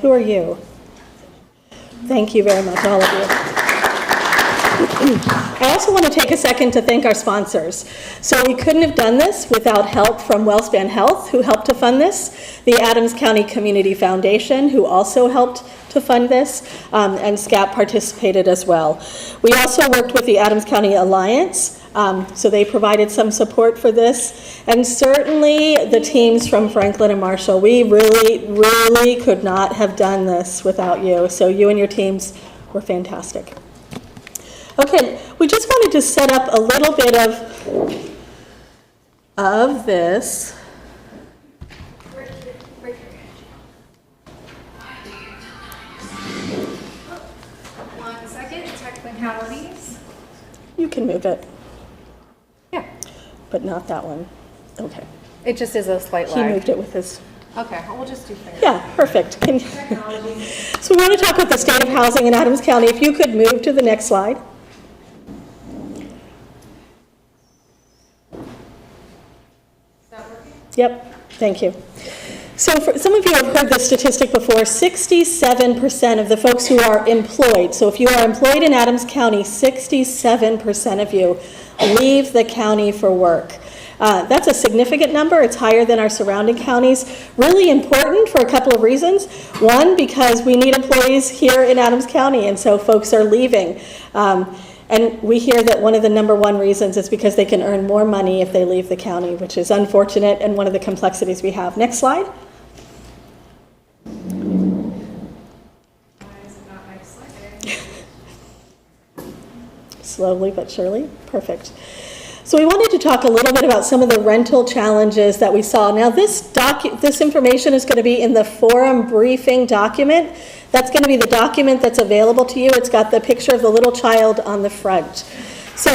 Who are you? Thank you very much, all of you. I also want to take a second to thank our sponsors. So we couldn't have done this without help from WellSpan Health, who helped to fund this, the Adams County Community Foundation, who also helped to fund this, and SCAP participated as well. We also worked with the Adams County Alliance, so they provided some support for this, and certainly the teams from Franklin and Marshall. We really could not have done this without you, so you and your teams were fantastic. Okay, we just wanted to set up a little bit of this. One second, technicalities. You can move it. Yeah. But not that one. Okay. It just is a slight He lag. moved it with his... Okay, we'll just do fair. Yeah, perfect. So we want to talk about the state of housing in Adams County. If you could move to the next slide. Yep, thank you. So for, some of you have heard this statistic before, 67% of the folks who are employed, so if you are employed in Adams County, 67% of you leave the county for work. That's a significant number. It's higher than our surrounding counties. Really important for a couple of reasons. One, because we need employees here in Adams County, and so folks are leaving. And we hear that one of the number one reasons is because they can earn more money if they leave the county, which is unfortunate and one of the complexities we have. Next slide. Slowly but surely. Perfect. So we wanted to talk a little bit about some of the rental challenges that we saw. Now this information is going to be in the forum briefing document. That's going to be the document that's available to you. It's got the picture of the little child on the front. So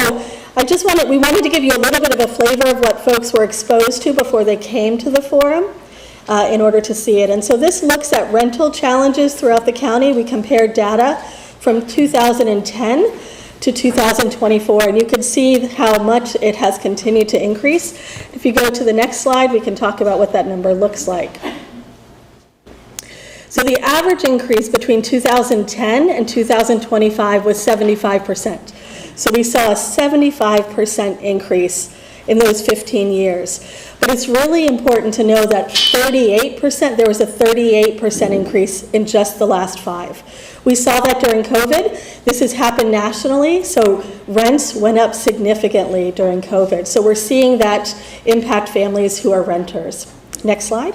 we wanted to give you a little bit of a flavor of what folks were exposed to before they came to the forum in order to see it. And so this looks at rental challenges throughout the county. We compared data from 2010 to 2024, and you can see how much it has continued to increase. If you go to the next slide, we can talk about what that number looks like. So the average increase between 2010 and 2025 was 75%. So we saw a 75% increase in those 15 years. But it's really important to know that there was a 38% increase in just the last 5. We saw that during COVID. This has happened nationally, so rents went up significantly during COVID. So we're seeing that impact families who are renters. Next slide.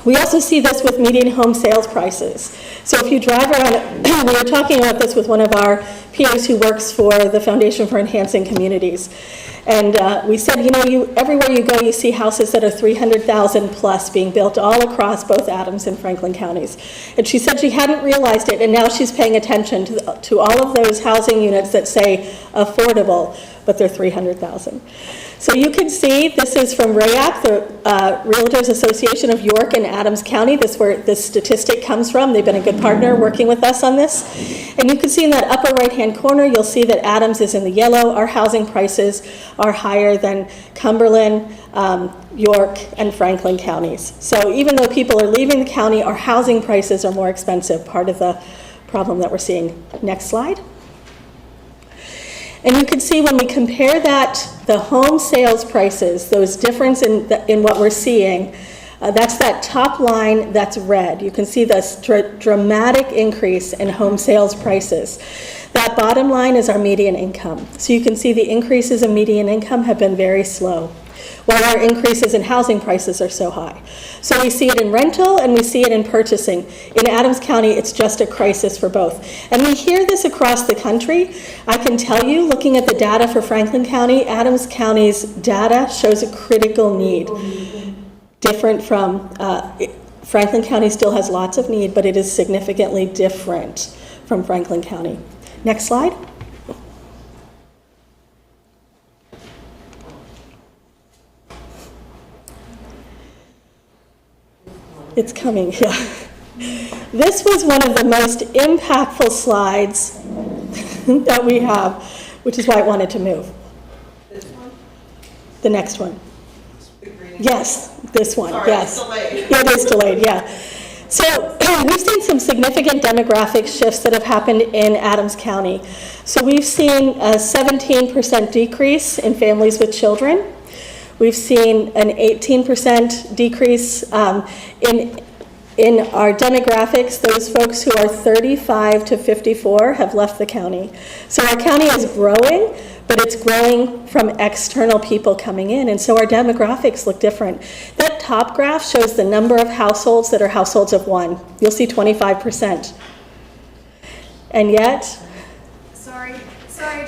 We also see this with median home sales prices. So if you drive around, we were talking about this with one of our peers who works for the Foundation for Enhancing Communities. And we said, everywhere you go, you see houses that are 300,000 plus being built all across both Adams and Franklin counties. And she said she hadn't realized it, and now she's paying attention to all of those housing units that say affordable, but they're 300,000. So you can see this is from RAYAC, the Realtors Association of York and Adams County. This is where this statistic comes from. They've been a good partner working with us on this. And you can see in that upper right-hand corner, you'll see that Adams is in the yellow. Our housing prices are higher than Cumberland, York, and Franklin counties. So even though people are leaving the county, our housing prices are more expensive, part of the problem that we're seeing. Next slide. And you can see when we compare that, the home sales prices, those difference in what we're seeing, that's that top line that's red. You can see this dramatic increase in home sales prices. That bottom line is our median income. So you can see the increases in median income have been very slow, while our increases in housing prices are so high. So we see it in rental and we see it in purchasing. In Adams County, it's just a crisis for both. And we hear this across the country. I can tell you, looking at the data for Franklin County, Adams County's data shows a critical need. Different from, Franklin County still has lots of need, but it is significantly different from Franklin County. Next slide. It's coming, yeah. This was one of the most impactful slides that we have, which is why I wanted to move. This one? The next one. The green Yes, this one, Sorry, yes. it's delayed. It is delayed, yeah. So we've seen some significant demographic shifts that have happened in Adams County. So we've seen a 17% decrease in families with children. We've seen an 18% decrease in our demographics. Those folks who are 35 to 54 have left the county. So our county is growing, but it's growing from external people coming in, and so our demographics look different. That top graph shows the number of households that are households of one. You'll see 25%. And yet, Sorry,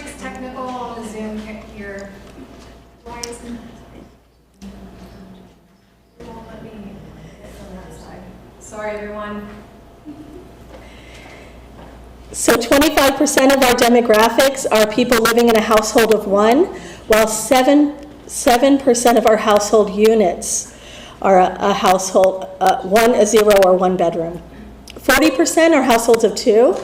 just technical on the Zoom here. Why isn't it won't let me get from that side? Sorry, everyone. so 25% of our demographics are people living in a household of one, while 7% of our household units are a household, a zero or one bedroom. 40% are households of two,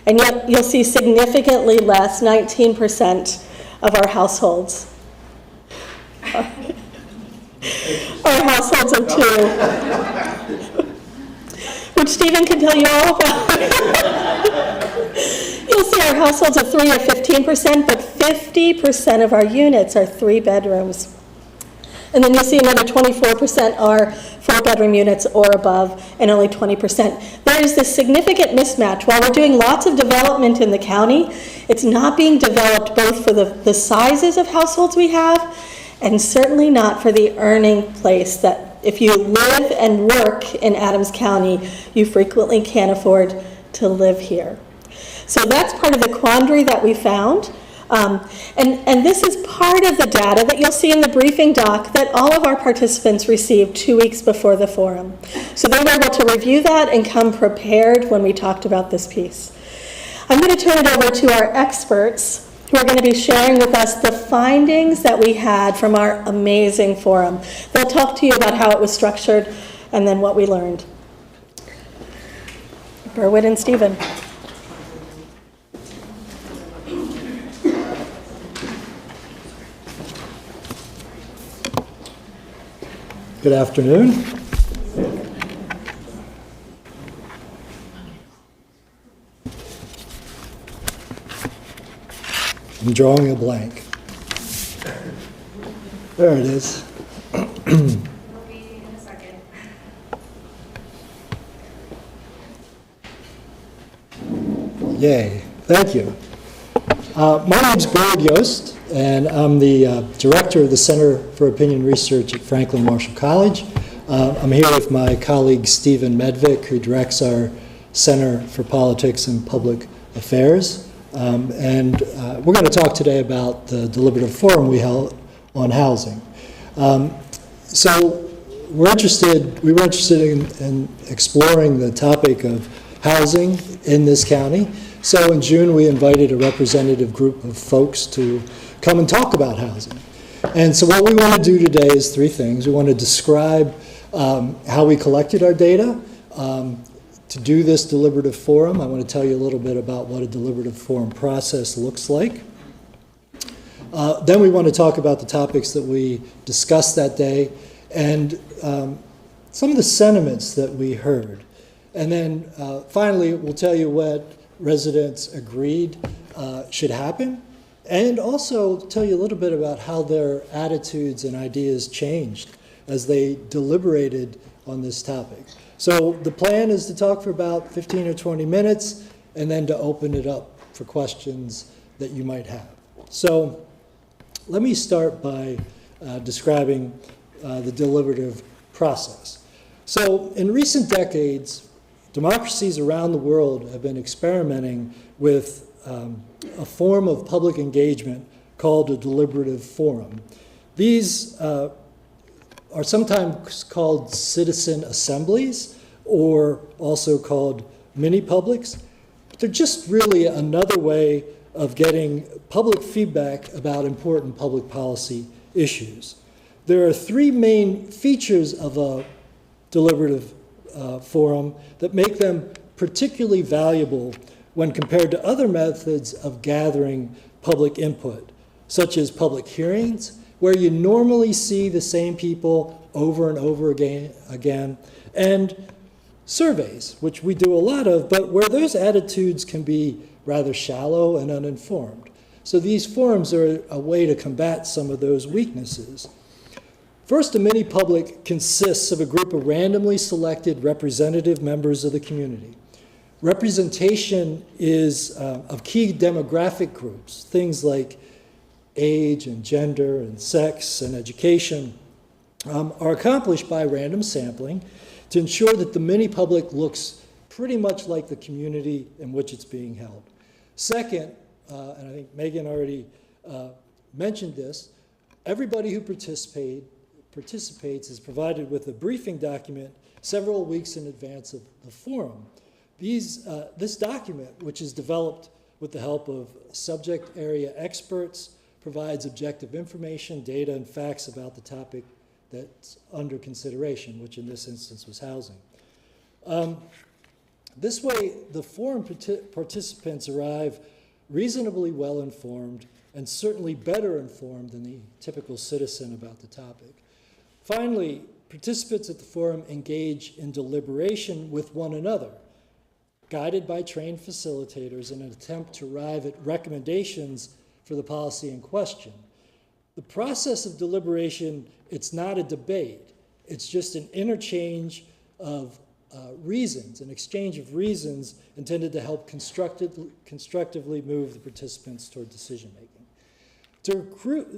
and yet you'll see significantly less, 19% of our households are households of two, which Stephen can tell you all about. You'll see our households of three are 15%, but 50% of our units are 3 bedrooms. And then you'll see another 24% are 4-bedroom units or above, and only 20%. There is this significant mismatch. While we're doing lots of development in the county, it's not being developed both for the sizes of households we have, and certainly not for the earning place that if you live and work in Adams County, you frequently can't afford to live here. So that's part of the quandary that we found. And this is part of the data that you'll see in the briefing doc that all of our participants received 2 weeks before the forum. So they were able to review that and come prepared when we talked about this piece. I'm going to turn it over to our experts who are going to be sharing with us the findings that we had from our amazing forum. They'll talk to you about how it was structured and then what we learned. Berwin and Stephen. Good afternoon. I'm drawing a blank. There it is. We'll be in a second. Yay. Thank you. My name's Bernard Yost, and I'm the director of the Center for Opinion Research at Franklin Marshall College. I'm here with my colleague Stephen Medvick, who directs our Center for Politics and Public Affairs. And we're going to talk today about the deliberative forum we held on housing. So we were interested in exploring the topic of housing in this county. So in June, we invited a representative group of folks to come and talk about housing. And so what we want to do today is 3 things. We want to describe how we collected our data. To do this deliberative forum, I want to tell you a little bit about what a deliberative forum process looks like. Then we want to talk about the topics that we discussed that day and some of the sentiments that we heard. And then finally, we'll tell you what residents agreed should happen, and also tell you a little bit about how their attitudes and ideas changed as they deliberated on this topic. So the plan is to talk for about 15 or 20 minutes and then to open it up for questions that you might have. So let me start by describing the deliberative process. So in recent decades, democracies around the world have been experimenting with a form of public engagement called a deliberative forum. These are sometimes called citizen assemblies or also called mini-publics. They're just really another way of getting public feedback about important public policy issues. There are 3 main features of a deliberative forum that make them particularly valuable when compared to other methods of gathering public input, such as public hearings, where you normally see the same people over and over again, and surveys, which we do a lot of, but where those attitudes can be rather shallow and uninformed. So these forums are a way to combat some of those weaknesses. First, a mini-public consists of a group of randomly selected representative members of the community. Representation is of key demographic groups, things like age and gender and sex and education, are accomplished by random sampling to ensure that the mini-public looks pretty much like the community in which it's being held. Second, and I think Megan already mentioned this, everybody who participates is provided with a briefing document several weeks in advance of the forum. This document, which is developed with the help of subject area experts, provides objective information, data, and facts about the topic that's under consideration, which in this instance was housing. This way, the forum participants arrive reasonably well informed and certainly better informed than the typical citizen about the topic. Finally, participants at the forum engage in deliberation with one another, guided by trained facilitators in an attempt to arrive at recommendations for the policy in question. The process of deliberation, it's not a debate. It's just an interchange of reasons, an exchange of reasons intended to help constructively move the participants toward decision making. To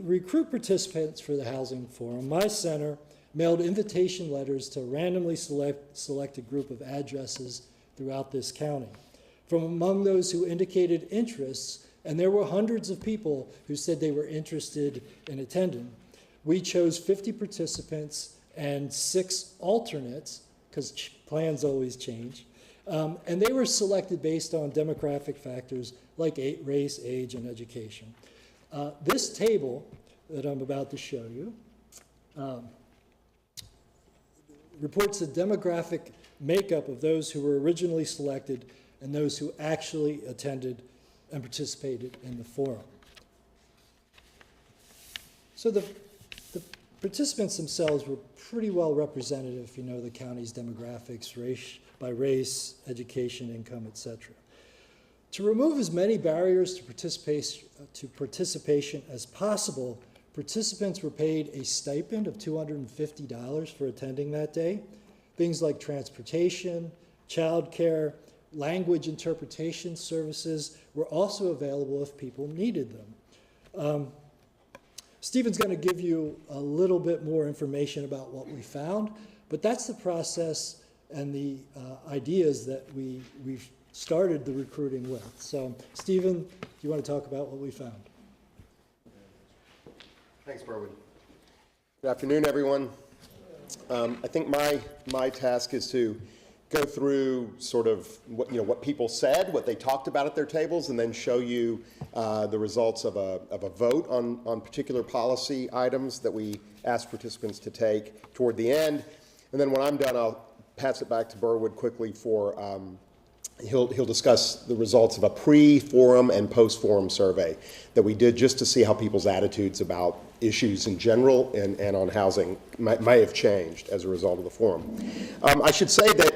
recruit participants for the Housing Forum, my center mailed invitation letters to a randomly selected group of addresses throughout this county. From among those who indicated interests, and there were hundreds of people who said they were interested in attending, we chose 50 participants and 6 alternates, because plans always change, and they were selected based on demographic factors like race, age, and education. This table that I'm about to show you reports the demographic makeup of those who were originally selected and those who actually attended and participated in the forum. So the participants themselves were pretty well represented if you know the county's demographics, by race, education, income, etc. To remove as many barriers to participation as possible, participants were paid a stipend of $250 for attending that day. Things like transportation, childcare, language interpretation services were also available if people needed them. Stephen's going to give you a little bit more information about what we found, but that's the process and the ideas that we've started the recruiting with. So, Stephen, do you want to talk about what we found? Thanks, Berwin. Good afternoon, everyone. I think my task is to go through sort of what people said, what they talked about at their tables, and then show you the results of a vote on particular policy items that we asked participants to take toward the end. And then when I'm done, I'll pass it back to Burwood quickly for he'll discuss the results of a pre-forum and post-forum survey that we did just to see how people's attitudes about issues in general and on housing may have changed as a result of the forum. I should say that,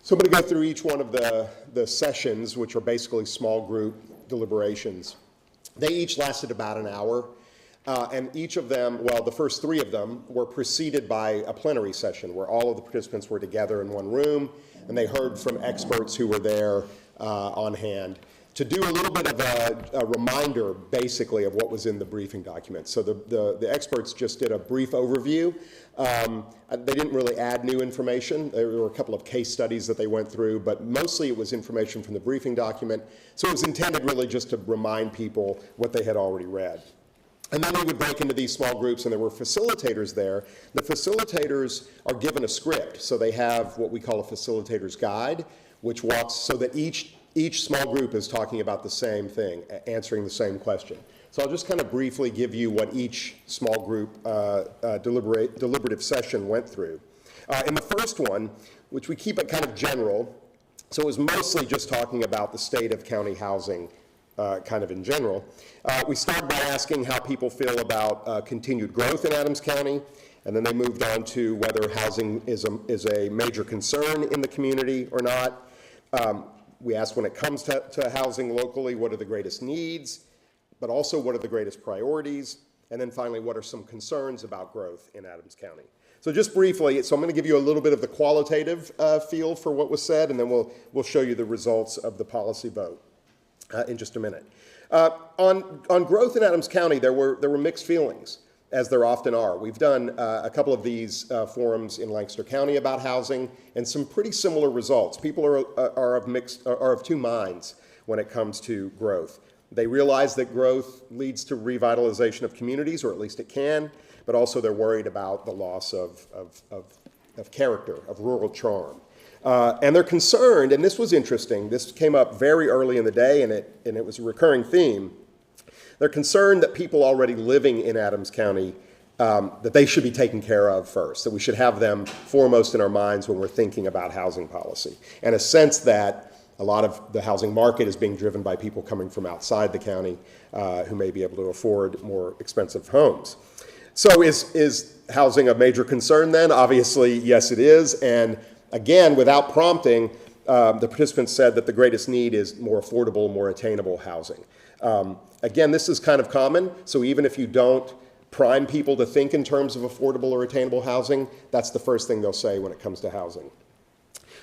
so I'm going to go through each one of the sessions, which are basically small group deliberations. They each lasted about an hour, and each of them, well, the first 3 of them were preceded by a plenary session where all of the participants were together in one room, and they heard from experts who were there on hand to do a little bit of a reminder, basically, of what was in the briefing document. So the experts just did a brief overview. They didn't really add new information. There were a couple of case studies that they went through, but mostly it was information from the briefing document. So it was intended really just to remind people what they had already read. And then we would break into these small groups, and there were facilitators there. The facilitators are given a script, so they have what we call a facilitator's guide, which walks so that each small group is talking about the same thing, answering the same question. So I'll just kind of briefly give you what each small group deliberative session went through. In the first one, which we keep it kind of general, so it was mostly just talking about the state of county housing kind of in general. We started by asking how people feel about continued growth in Adams County, and then they moved on to whether housing is a major concern in the community or not. We asked, when it comes to housing locally, what are the greatest needs, but also what are the greatest priorities, and then finally, what are some concerns about growth in Adams County. So just briefly, so I'm going to give you a little bit of the qualitative feel for what was said, and then we'll show you the results of the policy vote in just a minute. On growth in Adams County, there were mixed feelings, as there often are. We've done a couple of these forums in Lancaster County about housing, and some pretty similar results. People are of two minds when it comes to growth. They realize that growth leads to revitalization of communities, or at least it can, but also they're worried about the loss of character, of rural charm. And they're concerned, and this was interesting, this came up very early in the day, and it was a recurring theme. They're concerned that people already living in Adams County, that they should be taken care of first, that we should have them foremost in our minds when we're thinking about housing policy. And a sense that a lot of the housing market is being driven by people coming from outside the county who may be able to afford more expensive homes. So is housing a major concern then? Obviously, yes, it is. And again, without prompting, the participants said that the greatest need is more affordable, more attainable housing. Again, this is kind of common. So even if you don't prime people to think in terms of affordable or attainable housing, that's the first thing they'll say when it comes to housing.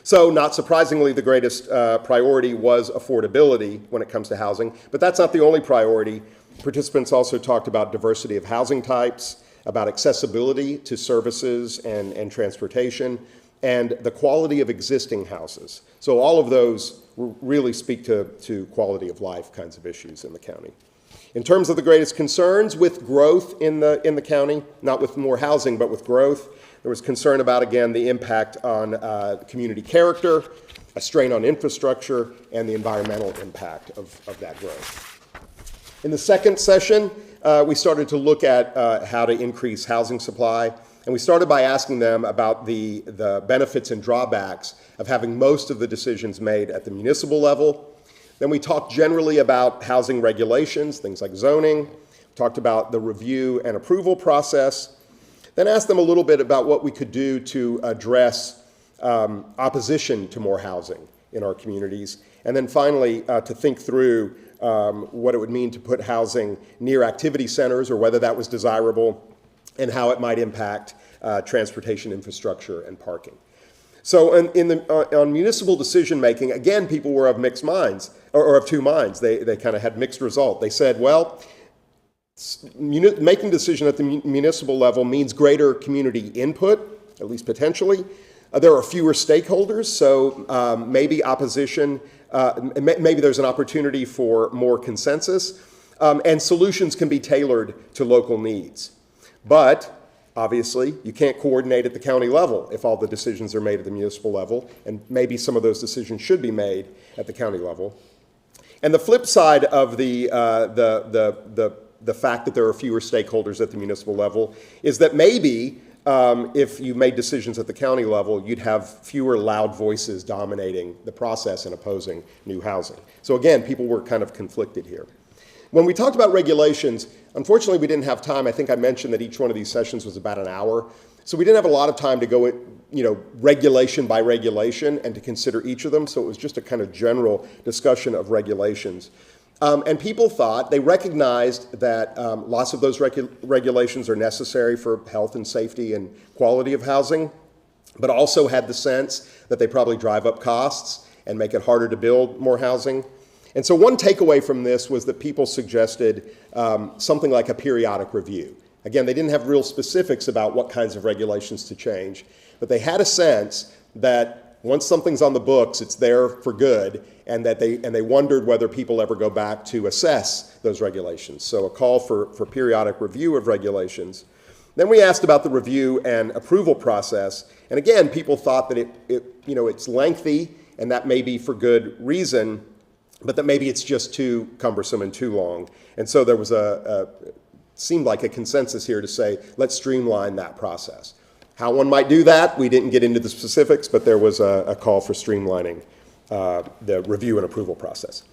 So not surprisingly, the greatest priority was affordability when it comes to housing, but that's not the only priority. Participants also talked about diversity of housing types, about accessibility to services and transportation, and the quality of existing houses. So all of those really speak to quality of life kinds of issues in the county. In terms of the greatest concerns with growth in the county, not with more housing, but with growth, there was concern about, again, the impact on community character, a strain on infrastructure, and the environmental impact of that growth. In the second session, we started to look at how to increase housing supply, and we started by asking them about the benefits and drawbacks of having most of the decisions made at the municipal level. Then we talked generally about housing regulations, things like zoning, talked about the review and approval process, then asked them a little bit about what we could do to address opposition to more housing in our communities, and then finally to think through what it would mean to put housing near activity centers, or whether that was desirable, and how it might impact transportation infrastructure and parking. So on municipal decision making, again, people were of mixed minds, or of two minds. They kind of had mixed result. They said, well, making a decision at the municipal level means greater community input, at least potentially. There are fewer stakeholders, so maybe opposition, maybe there's an opportunity for more consensus, and solutions can be tailored to local needs. But obviously, you can't coordinate at the county level if all the decisions are made at the municipal level, and maybe some of those decisions should be made at the county level. And the flip side of the fact that there are fewer stakeholders at the municipal level is that maybe if you made decisions at the county level, you'd have fewer loud voices dominating the process and opposing new housing. So again, people were kind of conflicted here. When we talked about regulations, unfortunately we didn't have time. I think I mentioned that each one of these sessions was about an hour. So we didn't have a lot of time to go regulation by regulation and to consider each of them. So it was just a kind of general discussion of regulations. And people thought, they recognized that lots of those regulations are necessary for health and safety and quality of housing, but also had the sense that they probably drive up costs and make it harder to build more housing. And so one takeaway from this was that people suggested something like a periodic review. Again, they didn't have real specifics about what kinds of regulations to change, but they had a sense that once something's on the books, it's there for good, and that they wondered whether people ever go back to assess those regulations. So a call for periodic review of regulations. Then we asked about the review and approval process, and again, people thought that it's lengthy, and that may be for good reason, but that maybe it's just too cumbersome and too long. And so there was seemed like a consensus here to say, let's streamline that process. How one might do that, we didn't get into the specifics, but there was a call for streamlining the review and approval process.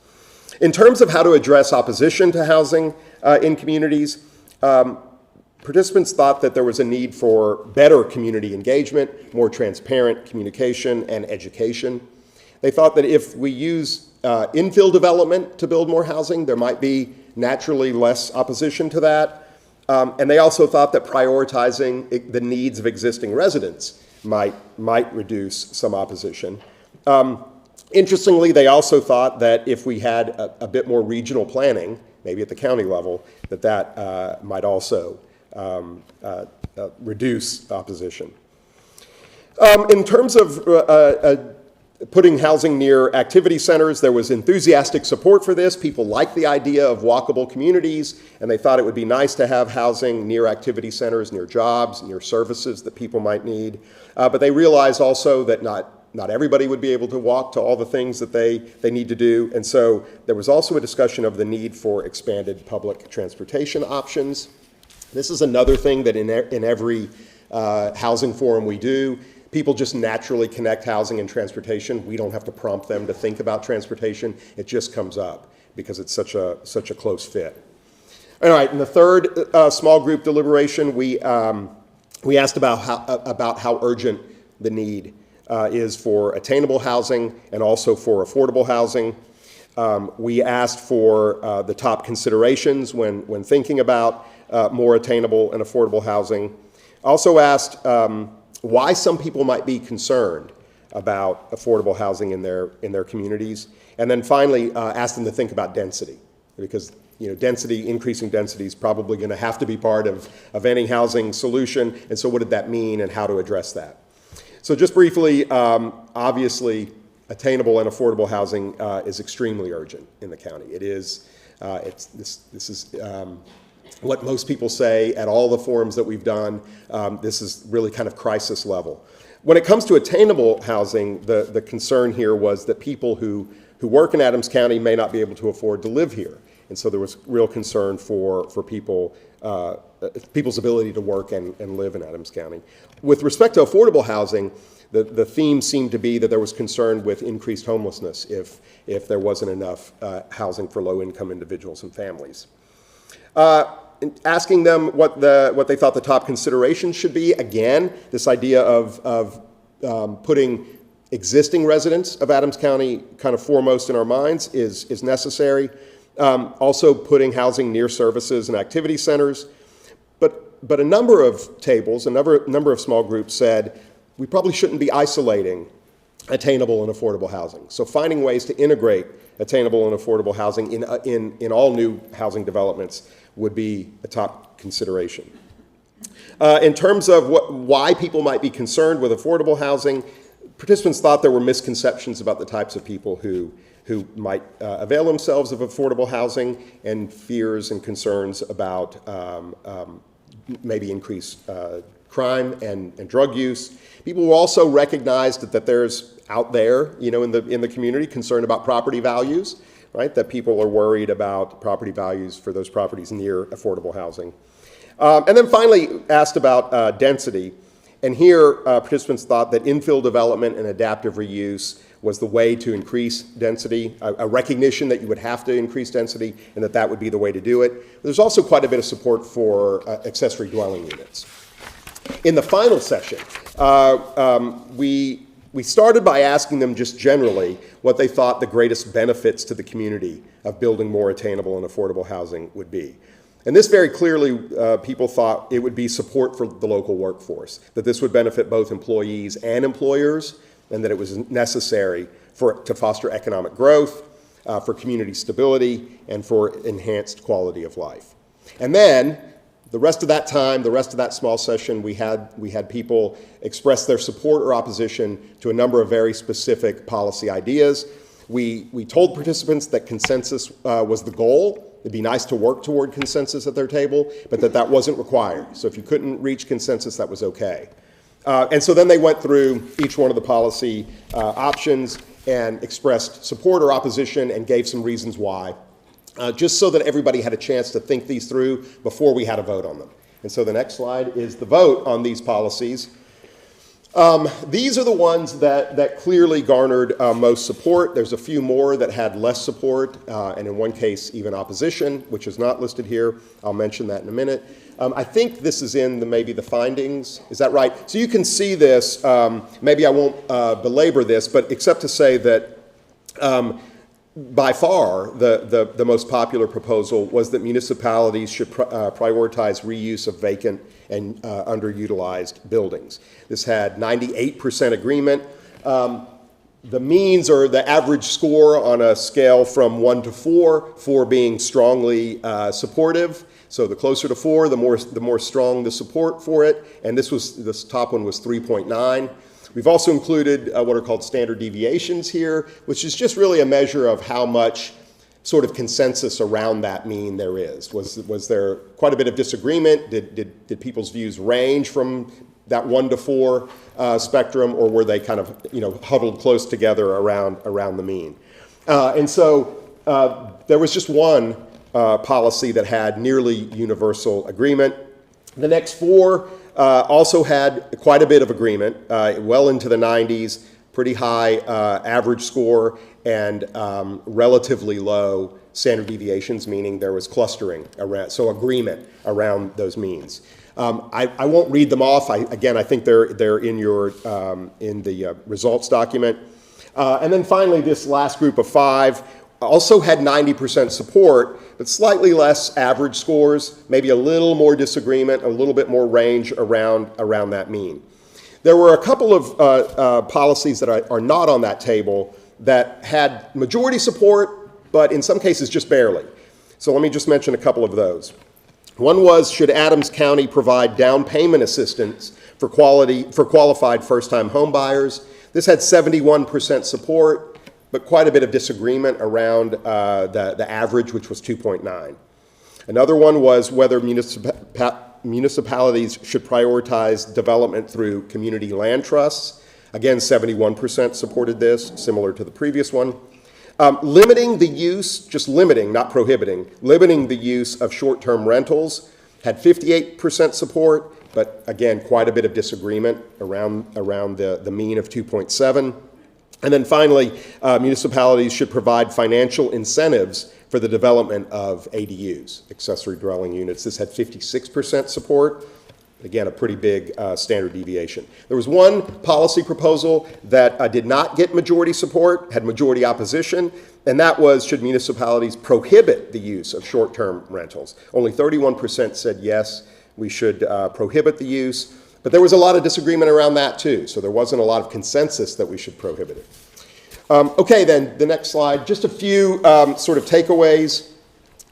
In terms of how to address opposition to housing in communities, participants thought that there was a need for better community engagement, more transparent communication, and education. They thought that if we use infill development to build more housing, there might be naturally less opposition to that. And they also thought that prioritizing the needs of existing residents might reduce some opposition. Interestingly, they also thought that if we had a bit more regional planning, maybe at the county level, that might also reduce opposition. In terms of putting housing near activity centers, there was enthusiastic support for this. People liked the idea of walkable communities, and they thought it would be nice to have housing near activity centers, near jobs, near services that people might need. But they realized also that not everybody would be able to walk to all the things that they need to do. And so there was also a discussion of the need for expanded public transportation options. This is another thing that in every housing forum we do, people just naturally connect housing and transportation. We don't have to prompt them to think about transportation. It just comes up because it's such a close fit. All right, in the third small group deliberation, we asked about how urgent the need is for attainable housing and also for affordable housing. We asked for the top considerations when thinking about more attainable and affordable housing. Also asked why some people might be concerned about affordable housing in their communities. And then finally asked them to think about density, because increasing density is probably going to have to be part of any housing solution. And so what did that mean and how to address that? So just briefly, obviously, attainable and affordable housing is extremely urgent in the county. It is, this is what most people say at all the forums that we've done. This is really kind of crisis level. When it comes to attainable housing, the concern here was that people who work in Adams County may not be able to afford to live here. And so there was real concern for people's ability to work and live in Adams County. With respect to affordable housing, the theme seemed to be that there was concern with increased homelessness if there wasn't enough housing for low-income individuals and families. Asking them what they thought the top considerations should be. Again, this idea of putting existing residents of Adams County kind of foremost in our minds is necessary. Also putting housing near services and activity centers. But a number of tables, a number of small groups said we probably shouldn't be isolating attainable and affordable housing. So finding ways to integrate attainable and affordable housing in all new housing developments would be a top consideration. In terms of why people might be concerned with affordable housing, participants thought there were misconceptions about the types of people who might avail themselves of affordable housing, and fears and concerns about maybe increased crime and drug use. People also recognized that there's out there, in the community, concern about property values, right? That people are worried about property values for those properties near affordable housing. And then finally asked about density. And here, participants thought that infill development and adaptive reuse was the way to increase density, a recognition that you would have to increase density and that would be the way to do it. There's also quite a bit of support for accessory dwelling units. In the final session, we started by asking them just generally what they thought the greatest benefits to the community of building more attainable and affordable housing would be. And this very clearly, people thought it would be support for the local workforce, that this would benefit both employees and employers, and that it was necessary to foster economic growth, for community stability, and for enhanced quality of life. And then, the rest of that time, the rest of that small session, we had people express their support or opposition to a number of very specific policy ideas. We told participants that consensus was the goal. It'd be nice to work toward consensus at their table, but that wasn't required. So if you couldn't reach consensus, that was okay. And so then they went through each one of the policy options and expressed support or opposition and gave some reasons why, just so that everybody had a chance to think these through before we had a vote on them. And so the next slide is the vote on these policies. These are the ones that clearly garnered most support. There's a few more that had less support, and in one case, even opposition, which is not listed here. I'll mention that in a minute. I think this is in maybe the findings. Is that right? So you can see this. Maybe I won't belabor this, but except to say that by far, the most popular proposal was that municipalities should prioritize reuse of vacant and underutilized buildings. This had 98% agreement. The means, or the average score on a scale from 1 to 4, 4 being strongly supportive. So the closer to 4, the more strong the support for it. And this top one was 3.9. We've also included what are called standard deviations here, which is just really a measure of how much sort of consensus around that mean there is. Was there quite a bit of disagreement? Did people's views range from that 1 to 4 spectrum, or were they kind of huddled close together around the mean? And so there was just one policy that had nearly universal agreement. The next 4 also had quite a bit of agreement, well into the 90s, pretty high average score, and relatively low standard deviations, meaning there was clustering around, so agreement around those means. I won't read them off. Again, I think they're in your in the results document. And then finally, this last group of 5 also had 90% support, but slightly less average scores, maybe a little more disagreement, a little bit more range around that mean. There were a couple of policies that are not on that table that had majority support, but in some cases just barely. So let me just mention a couple of those. One was, should Adams County provide down payment assistance for qualified first-time home buyers? This had 71% support, but quite a bit of disagreement around the average, which was 2.9. Another one was whether municipalities should prioritize development through community land trusts. Again, 71% supported this, similar to the previous one. Limiting the use, just limiting, not prohibiting, limiting the use of short-term rentals had 58% support, but again, quite a bit of disagreement around the mean of 2.7. And then finally, municipalities should provide financial incentives for the development of ADUs, accessory dwelling units. This had 56% support. Again, a pretty big standard deviation. There was one policy proposal that did not get majority support, had majority opposition, and that was, should municipalities prohibit the use of short-term rentals? Only 31% said yes, we should prohibit the use. But there was a lot of disagreement around that too, so there wasn't a lot of consensus that we should prohibit it. Okay, then the next slide, just a few sort of takeaways,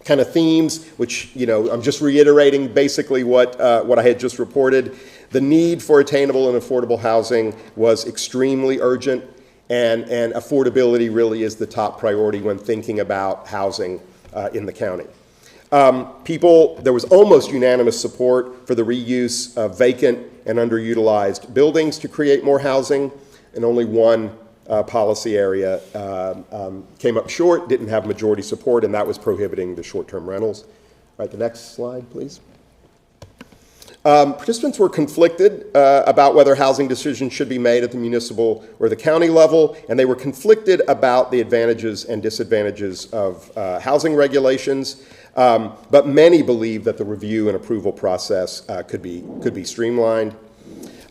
kind of themes, which I'm just reiterating basically what I had just reported. The need for attainable and affordable housing was extremely urgent, and affordability really is the top priority when thinking about housing in the county. There was almost unanimous support for the reuse of vacant and underutilized buildings to create more housing, and only one policy area came up short, didn't have majority support, and that was prohibiting the short-term rentals. All right, the next slide, please. Participants were conflicted about whether housing decisions should be made at the municipal or the county level, and they were conflicted about the advantages and disadvantages of housing regulations. But many believe that the review and approval process could be streamlined.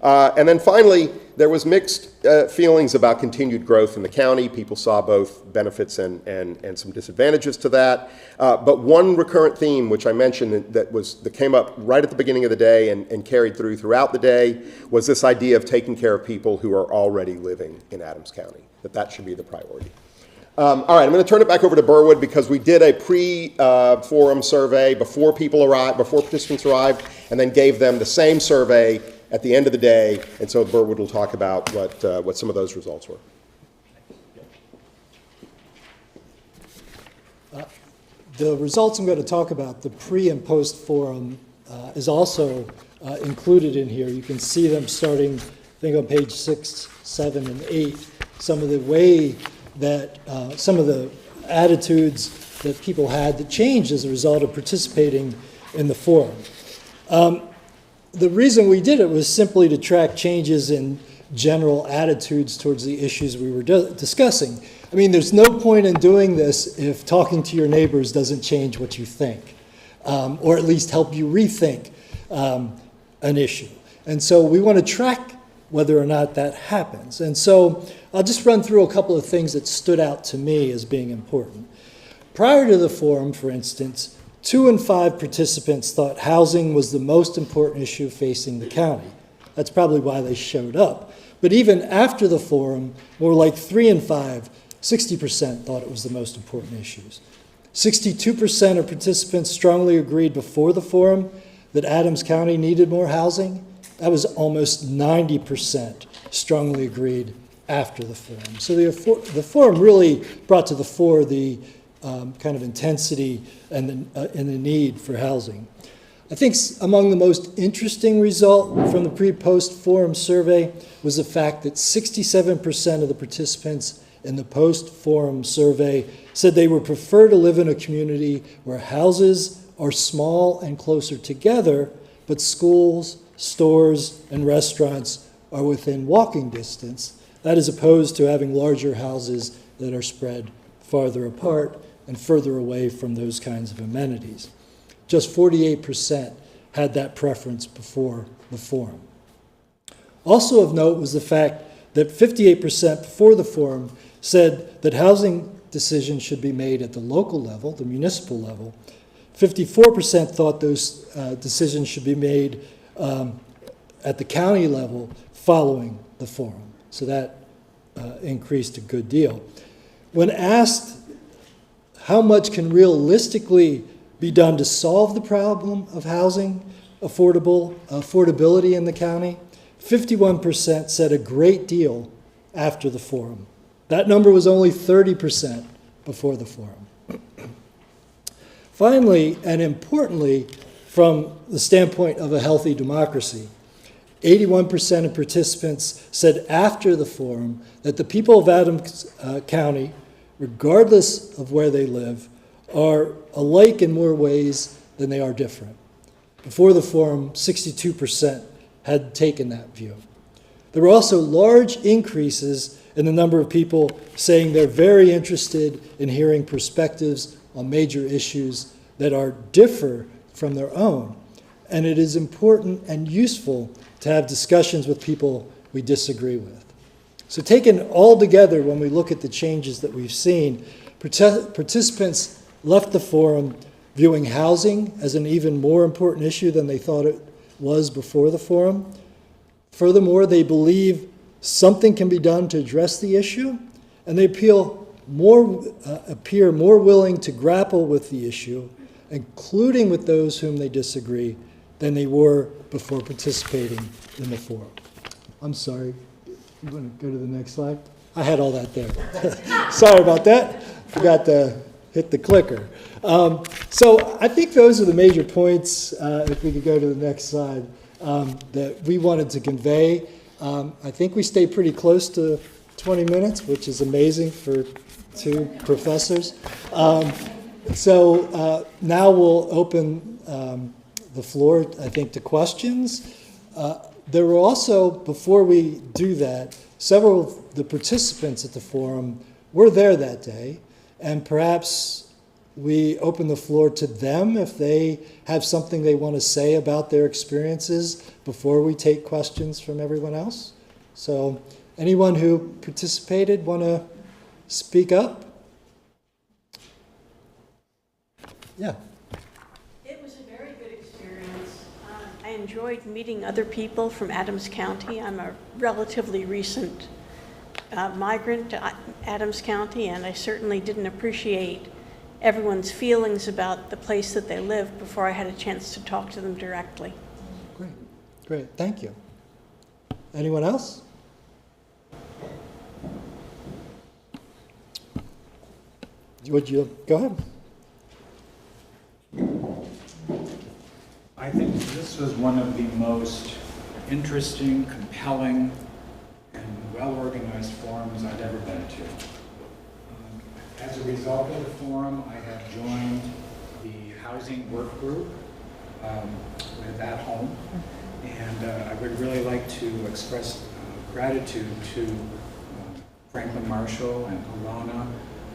And then finally, there was mixed feelings about continued growth in the county. People saw both benefits and some disadvantages to that. But one recurrent theme, which I mentioned that came up right at the beginning of the day and carried throughout the day, was this idea of taking care of people who are already living in Adams County, that should be the priority. All right, I'm going to turn it back over to Burwood because we did a pre-forum survey before participants arrived, and then gave them the same survey at the end of the day, and so Burwood will talk about what some of those results were. The results I'm going to talk about, the pre and post forum, is also included in here. You can see them starting, I think, on page 6, 7, and 8. Some of the way that some of the attitudes that people had that changed as a result of participating in the forum. The reason we did it was simply to track changes in general attitudes towards the issues we were discussing. I mean, there's no point in doing this if talking to your neighbors doesn't change what you think, or at least help you rethink an issue. And so we want to track whether or not that happens. And so I'll just run through a couple of things that stood out to me as being important. Prior to the forum, for instance, 2 in 5 participants thought housing was the most important issue facing the county. That's probably why they showed up. But even after the forum, more like 3 in 5, 60% thought it was the most important issues. 62% of participants strongly agreed before the forum that Adams County needed more housing. That was almost 90% strongly agreed after the forum. So the forum really brought to the fore the kind of intensity and the need for housing. I think among the most interesting result from the pre-post forum survey was the fact that 67% of the participants in the post-forum survey said they would prefer to live in a community where houses are small and closer together, but schools, stores, and restaurants are within walking distance. That is opposed to having larger houses that are spread farther apart and further away from those kinds of amenities. Just 48% had that preference before the forum. Also of note was the fact that 58% before the forum said that housing decisions should be made at the local level, the municipal level. 54% thought those decisions should be made at the county level following the forum. So that increased a good deal. When asked how much can realistically be done to solve the problem of housing affordability in the county, 51% said a great deal after the forum. That number was only 30% before the forum. Finally, and importantly, from the standpoint of a healthy democracy, 81% of participants said after the forum that the people of Adams County, regardless of where they live, are alike in more ways than they are different. Before the forum, 62% had taken that view. There were also large increases in the number of people saying they're very interested in hearing perspectives on major issues that differ from their own. And it is important and useful to have discussions with people we disagree with. So taken all together, when we look at the changes that we've seen, participants left the forum viewing housing as an even more important issue than they thought it was before the forum. Furthermore, they believe something can be done to address the issue, and they appear more willing to grapple with the issue, including with those whom they disagree, than they were before participating in the forum. I'm sorry. You want to go to the next slide? I had all that there. Sorry about that. Forgot to hit the clicker. So I think those are the major points, if we could go to the next slide, that we wanted to convey. I think we stayed pretty close to 20 minutes, which is amazing for 2 professors. So now we'll open the floor, I think, to questions. There were also, before we do that, several of the participants at the forum were there that day, and perhaps we open the floor to them if they have something they want to say about their experiences before we take questions from everyone else. So anyone who participated want to speak up? Yeah. It was a very good experience. I enjoyed meeting other people from Adams County. I'm a relatively recent migrant to Adams County, and I certainly didn't appreciate everyone's feelings about the place that they live before I had a chance to talk to them directly. Great, great, thank you. Anyone else? Would you go ahead? I think this was one of the most interesting, compelling, and well-organized forums I've ever been to. As a result of the forum, I have joined the housing work group with At Home, and I would really like to express gratitude to Franklin Marshall and Alana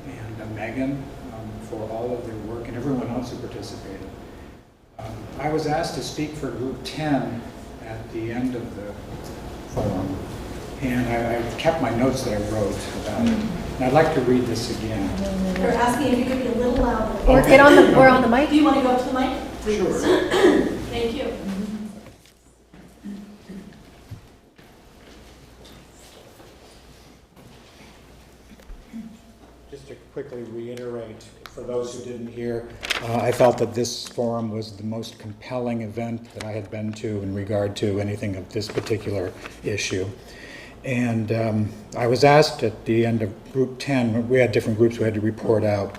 and Megan for all of their work and everyone else who participated. I was asked to speak for Group 10 at the end of the forum, and I kept my notes that I wrote about it. And I'd like to read this again. They're asking if you could be a little louder. Or get on the, or on the mic. Do you want to go up to the mic? Sure. Thank you. Just to quickly reiterate, for those who didn't hear, I felt that this forum was the most compelling event that I had been to in regard to anything of this particular issue. And I was asked at the end of Group 10, we had different groups we had to report out,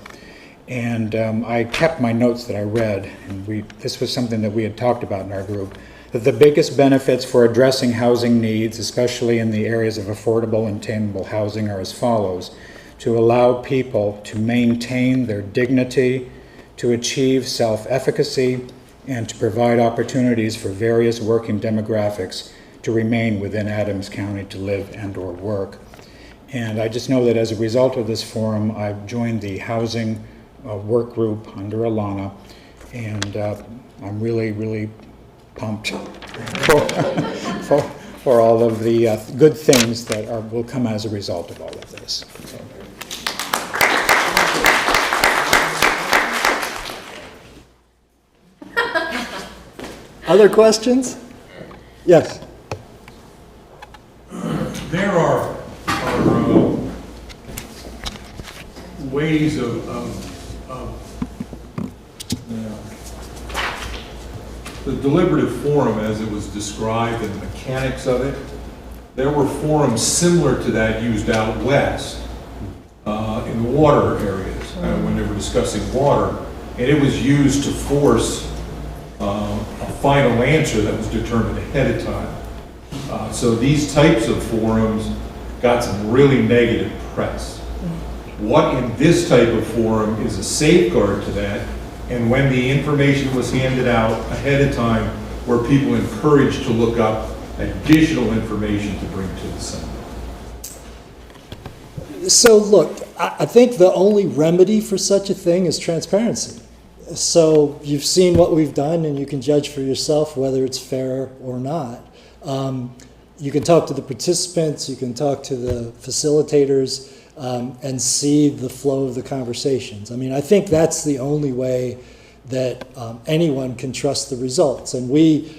and I kept my notes that I read, and this was something that we had talked about in our group, that the biggest benefits for addressing housing needs, especially in the areas of affordable and attainable housing, are as follows: to allow people to maintain their dignity, to achieve self-efficacy, and to provide opportunities for various working demographics to remain within Adams County to live and or work. And I just know that as a result of this forum, I've joined the housing work group under Alana, and I'm really, really pumped for all of the good things that will come as a result of all of this. So. Other questions? Yes. There are ways of the deliberative forum, as it was described, and the mechanics of it. There were forums similar to that used out west in the water areas when they were discussing water, and it was used to force a final answer that was determined ahead of time. So these types of forums got some really negative press. What in this type of forum is a safeguard to that, and when the information was handed out ahead of time, were people encouraged to look up additional information to bring to the Senate? So look, I think the only remedy for such a thing is transparency. So you've seen what we've done, and you can judge for yourself whether it's fair or not. You can talk to the participants, you can talk to the facilitators, and see the flow of the conversations. I mean, I think that's the only way that anyone can trust the results. And we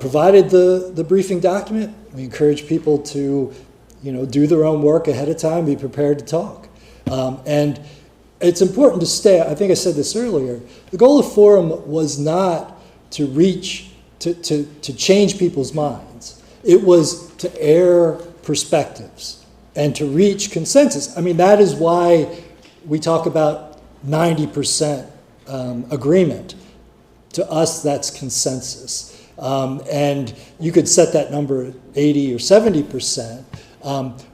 provided the briefing document. We encourage people to, do their own work ahead of time, be prepared to talk. And it's important to stay, I think I said this earlier, the goal of forum was not to reach, to change people's minds. It was to air perspectives and to reach consensus. I mean, that is why we talk about 90% agreement. To us, that's consensus. And you could set that number at 80 or 70%,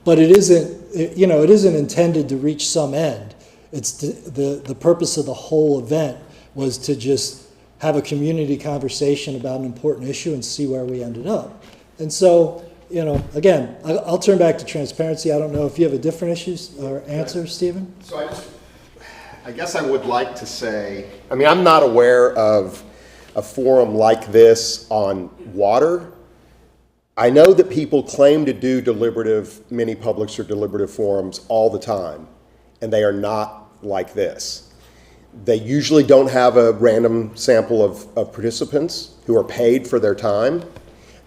but it isn't intended to reach some end. It's the purpose of the whole event was to just have a community conversation about an important issue and see where we ended up. And so, again, I'll turn back to transparency. I don't know if you have a different issue or answer, Stephen? So I guess I would like to say, I'm not aware of a forum like this on water. I know that people claim to do deliberative mini-publics or deliberative forums all the time, and they are not like this. They usually don't have a random sample of participants who are paid for their time.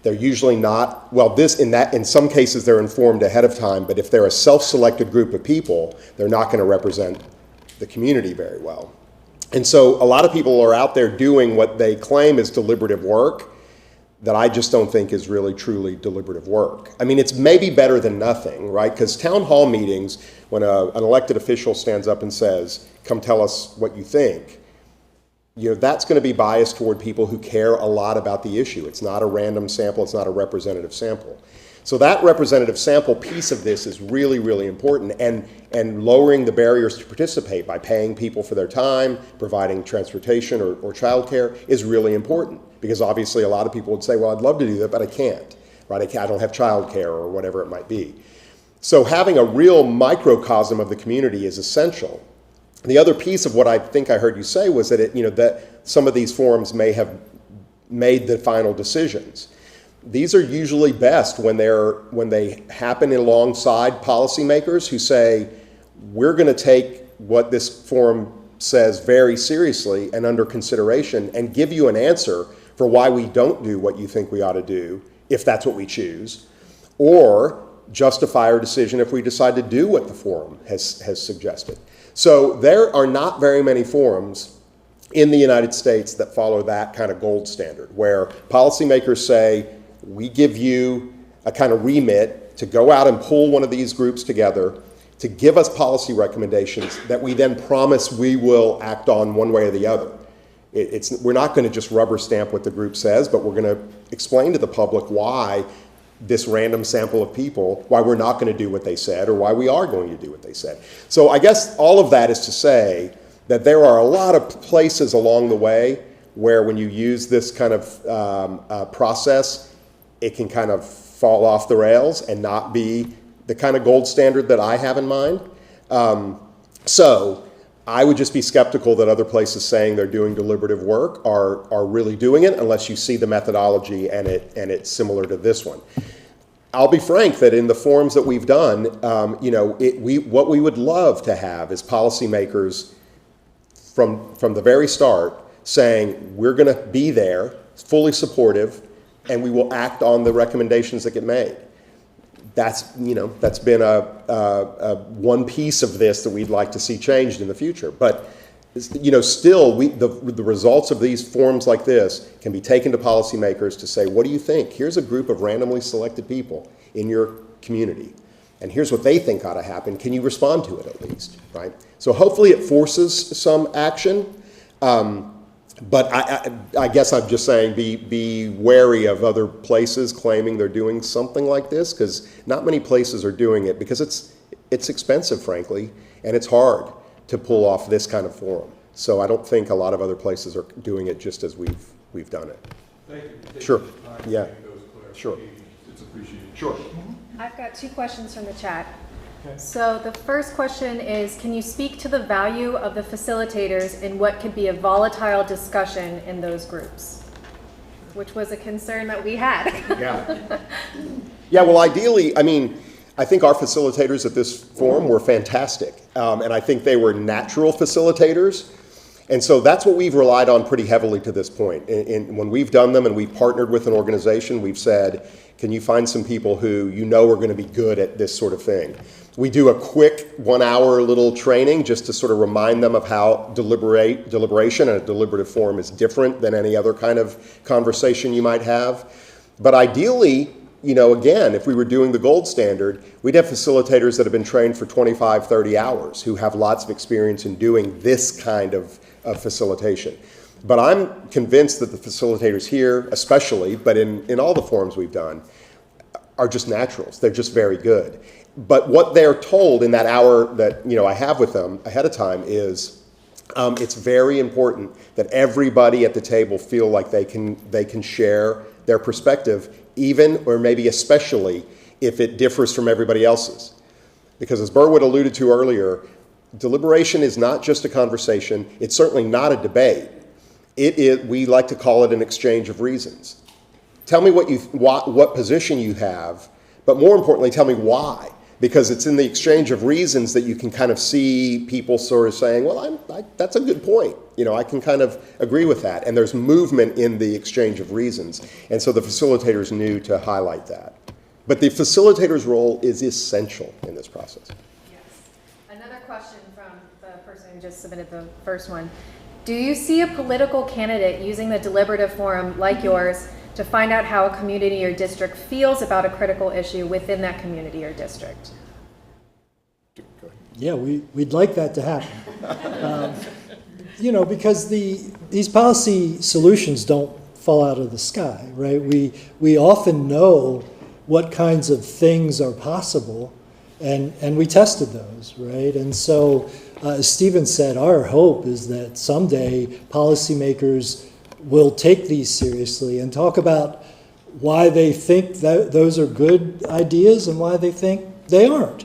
They're usually not, in some cases they're informed ahead of time, but if they're a self-selected group of people, they're not going to represent the community very well. And so a lot of people are out there doing what they claim is deliberative work that I just don't think is really truly deliberative work. It's maybe better than nothing, right? Because town hall meetings, when an elected official stands up and says, come tell us what you think, that's going to be biased toward people who care a lot about the issue. It's not a random sample, it's not a representative sample. So that representative sample piece of this is really, really important, and lowering the barriers to participate by paying people for their time, providing transportation or childcare is really important, because obviously a lot of people would say, well, I'd love to do that, but I can't. right? I don't have childcare or whatever it might be. So having a real microcosm of the community is essential. The other piece of what I think I heard you say was that that some of these forums may have made the final decisions. These are usually best when they happen alongside policymakers who say, we're going to take what this forum says very seriously and under consideration and give you an answer for why we don't do what you think we ought to do, if that's what we choose, or justify our decision if we decide to do what the forum has suggested. So there are not very many forums in the United States that follow that kind of gold standard, where policymakers say, we give you a kind of remit to go out and pull one of these groups together to give us policy recommendations that we then promise we will act on one way or the other. We're not going to just rubber stamp what the group says, but we're going to explain to the public why this random sample of people, why we're not going to do what they said or why we are going to do what they said. So I guess all of that is to say that there are a lot of places along the way where when you use this kind of process, it can kind of fall off the rails and not be the kind of gold standard that I have in mind. So I would just be skeptical that other places saying they're doing deliberative work are really doing it unless you see the methodology and it's similar to this one. I'll be frank that in the forums that we've done, what we would love to have is policymakers from the very start saying we're going to be there, fully supportive, and we will act on the recommendations that get made. That's been a one piece of this that we'd like to see changed in the future. But still, the results of these forums like this can be taken to policymakers to say, what do you think? Here's a group of randomly selected people in your community, and here's what they think ought to happen. Can you respond to it at least, right? So hopefully it forces some action. But I guess I'm just saying be wary of other places claiming they're doing something like this, because not many places are doing it because it's expensive, frankly, and it's hard to pull off this kind of forum. So I don't think a lot of other places are doing it just as we've done it. Thank you for taking Sure. the time to Yeah. make those Sure. clarifications. It's appreciated. Sure. I've got 2 questions from the chat. So the first question is, can you speak to the value of the facilitators in what could be a volatile discussion in those groups? Which was a concern that we had. Yeah. Yeah, well, ideally, I think our facilitators at this forum were fantastic. And I think they were natural facilitators. And so that's what we've relied on pretty heavily to this point. When we've done them and we've partnered with an organization, we've said, can you find some people who are going to be good at this sort of thing? We do a quick 1-hour little training just to sort of remind them of how deliberation and a deliberative forum is different than any other kind of conversation you might have. But ideally, again, if we were doing the gold standard, we'd have facilitators that have been trained for 25, 30 hours who have lots of experience in doing this kind of facilitation. But I'm convinced that the facilitators here, especially, but in all the forums we've done, are just naturals. They're just very good. But what they're told in that hour that I have with them ahead of time is it's very important that everybody at the table feel like they can share their perspective, even or maybe especially if it differs from everybody else's. Because as Burwood alluded to earlier, deliberation is not just a conversation. It's certainly not a debate. We like to call it an exchange of reasons. Tell me what position you have, but more importantly, tell me why. Because it's in the exchange of reasons that you can kind of see people sort of saying, well, that's a good point. I can kind of agree with that. And there's movement in the exchange of reasons. And so the facilitators knew to highlight that. But the facilitator's role is essential in this process. Yes. Another question from the person who just submitted the first one. Do you see a political candidate using the deliberative forum like yours to find out how a community or district feels about a critical issue within that community or district? Yeah, we'd like that to happen. Because these policy solutions don't fall out of the sky, right? We often know what kinds of things are possible, and we tested those, right? And so, as Stephen said, our hope is that someday policymakers will take these seriously and talk about why they think that those are good ideas and why they think they aren't.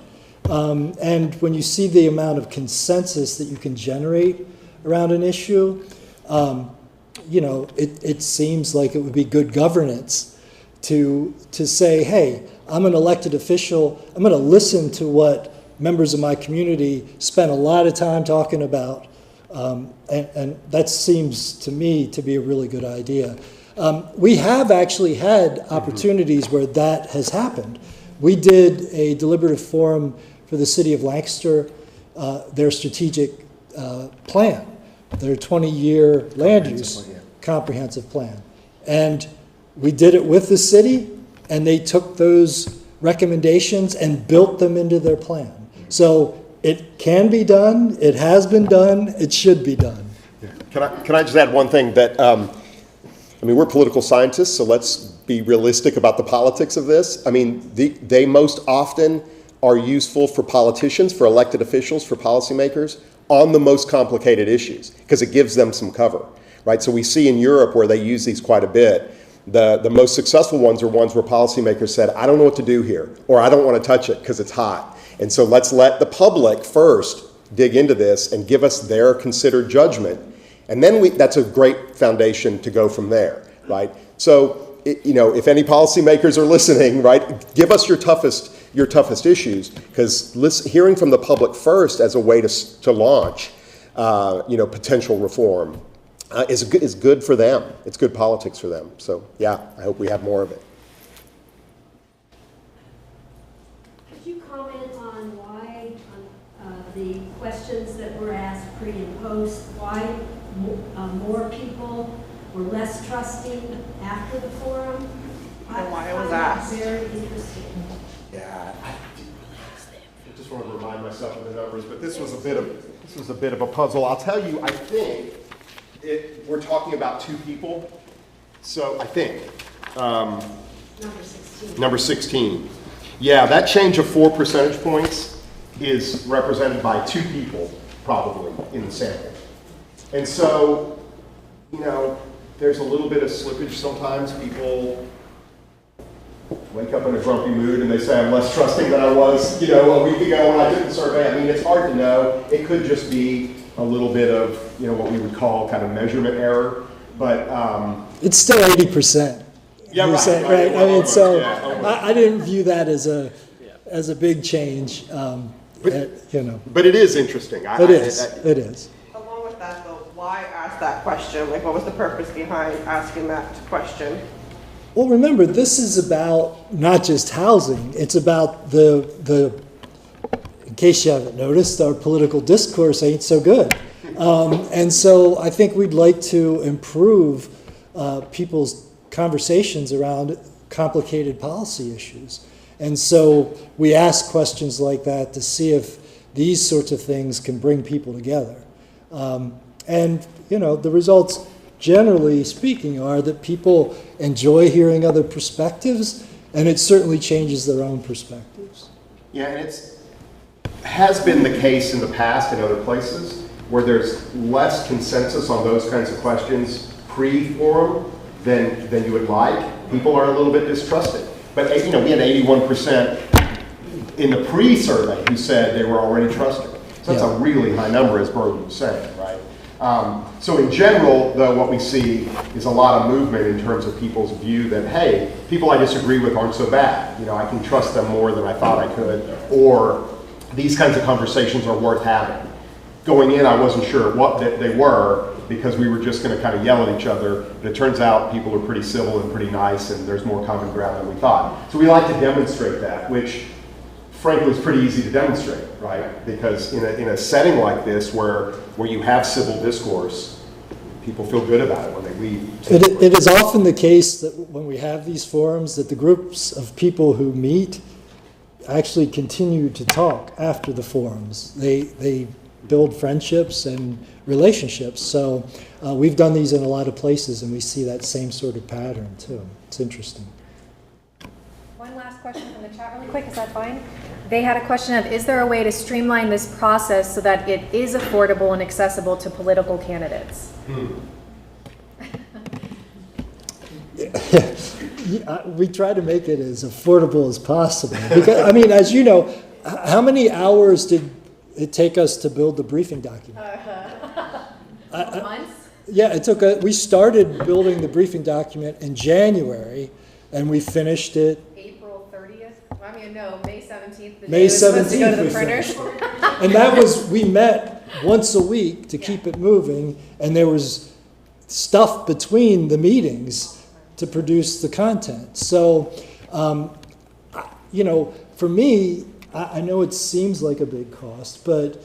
And when you see the amount of consensus that you can generate around an issue, it seems like it would be good governance to say, hey, I'm an elected official, I'm going to listen to what members of my community spend a lot of time talking about, and that seems to me to be a really good idea. We have actually had opportunities where that has happened. We did a deliberative forum for the city of Lancaster, their strategic plan, their 20-year land use comprehensive plan. And we did it with the city, and they took those recommendations and built them into their plan. So it can be done, it has been done, it should be done. Can I just add one thing that, we're political scientists, so let's be realistic about the politics of this. They most often are useful for politicians, for elected officials, for policymakers on the most complicated issues, because it gives them some cover, right? So we see in Europe where they use these quite a bit. The most successful ones are ones where policymakers said, I don't know what to do here, or I don't want to touch it because it's hot. And so let's let the public first dig into this and give us their considered judgment. And then that's a great foundation to go from there, right? So, if any policymakers are listening, right, give us your toughest issues, because hearing from the public first as a way to launch, potential reform is good for them. It's good politics for them. So, yeah, I hope we have more of it. Could you comment on why, the questions that were asked pre and post, why more people were less trusting after the forum? And why it was I find that asked. very interesting. Yeah, I just want to remind myself of the numbers, but this was a bit of a puzzle. I'll tell you, I think we're talking about 2 people. So I think number 16. Yeah, that change of 4 percentage points is represented by 2 people probably in the sample. And so, there's a little bit of slippage sometimes. People wake up in a grumpy mood and they say, I'm less trusting than I was, a week ago when I did the survey. It's hard to know. It could just be a little bit of, what we would call kind of measurement error. But It's still 80%. Yeah, you're right, saying, right. right? Almost, yeah, almost. I didn't view that as a big change. But it is interesting. It is. Along with that, though, why ask that question? Like, what was the purpose behind asking that question? Well, remember, this is about not just housing. It's about in case you haven't noticed, our political discourse ain't so good. And so I think we'd like to improve people's conversations around complicated policy issues. And so we ask questions like that to see if these sorts of things can bring people together. And, the results, generally speaking, are that people enjoy hearing other perspectives, and it certainly changes their own perspectives. Yeah, and has been the case in the past in other places where there's less consensus on those kinds of questions pre-forum than you would like. People are a little bit distrusted. But we had 81% in the pre-survey who said they were already trusting. So that's a really high number, as Bergen was saying, right? So in general, though, what we see is a lot of movement in terms of people's view that, hey, people I disagree with aren't so bad. I can trust them more than I thought I could. Or these kinds of conversations are worth having. Going in, I wasn't sure what they were because we were just going to kind of yell at each other. But it turns out people are pretty civil and pretty nice, and there's more common ground than we thought. So we like to demonstrate that, which frankly is pretty easy to demonstrate, right? Because in a setting like this where you have civil discourse, people feel good about it when they leave. It is often the case that when we have these forums that the groups of people who meet actually continue to talk after the forums. They build friendships and relationships. So we've done these in a lot of places, and we see that same sort of pattern too. It's interesting. One last question from the chat really quick, is that fine? They had a question of, is there a way to streamline this process so that it is affordable and accessible to political candidates? We try to make it as affordable as possible. Because, I mean, as you know, how many hours did it take us to build the briefing document? Months? Yeah, it took, we started building the briefing document in January, and we finished it. April 30th? I mean, no, May 17th. The May day it was supposed to go 17th to we the printers. finished it. And that was, we met once a week to keep it moving, and there was stuff between the meetings to produce the content. So, you know, for me, I know it seems like a big cost, but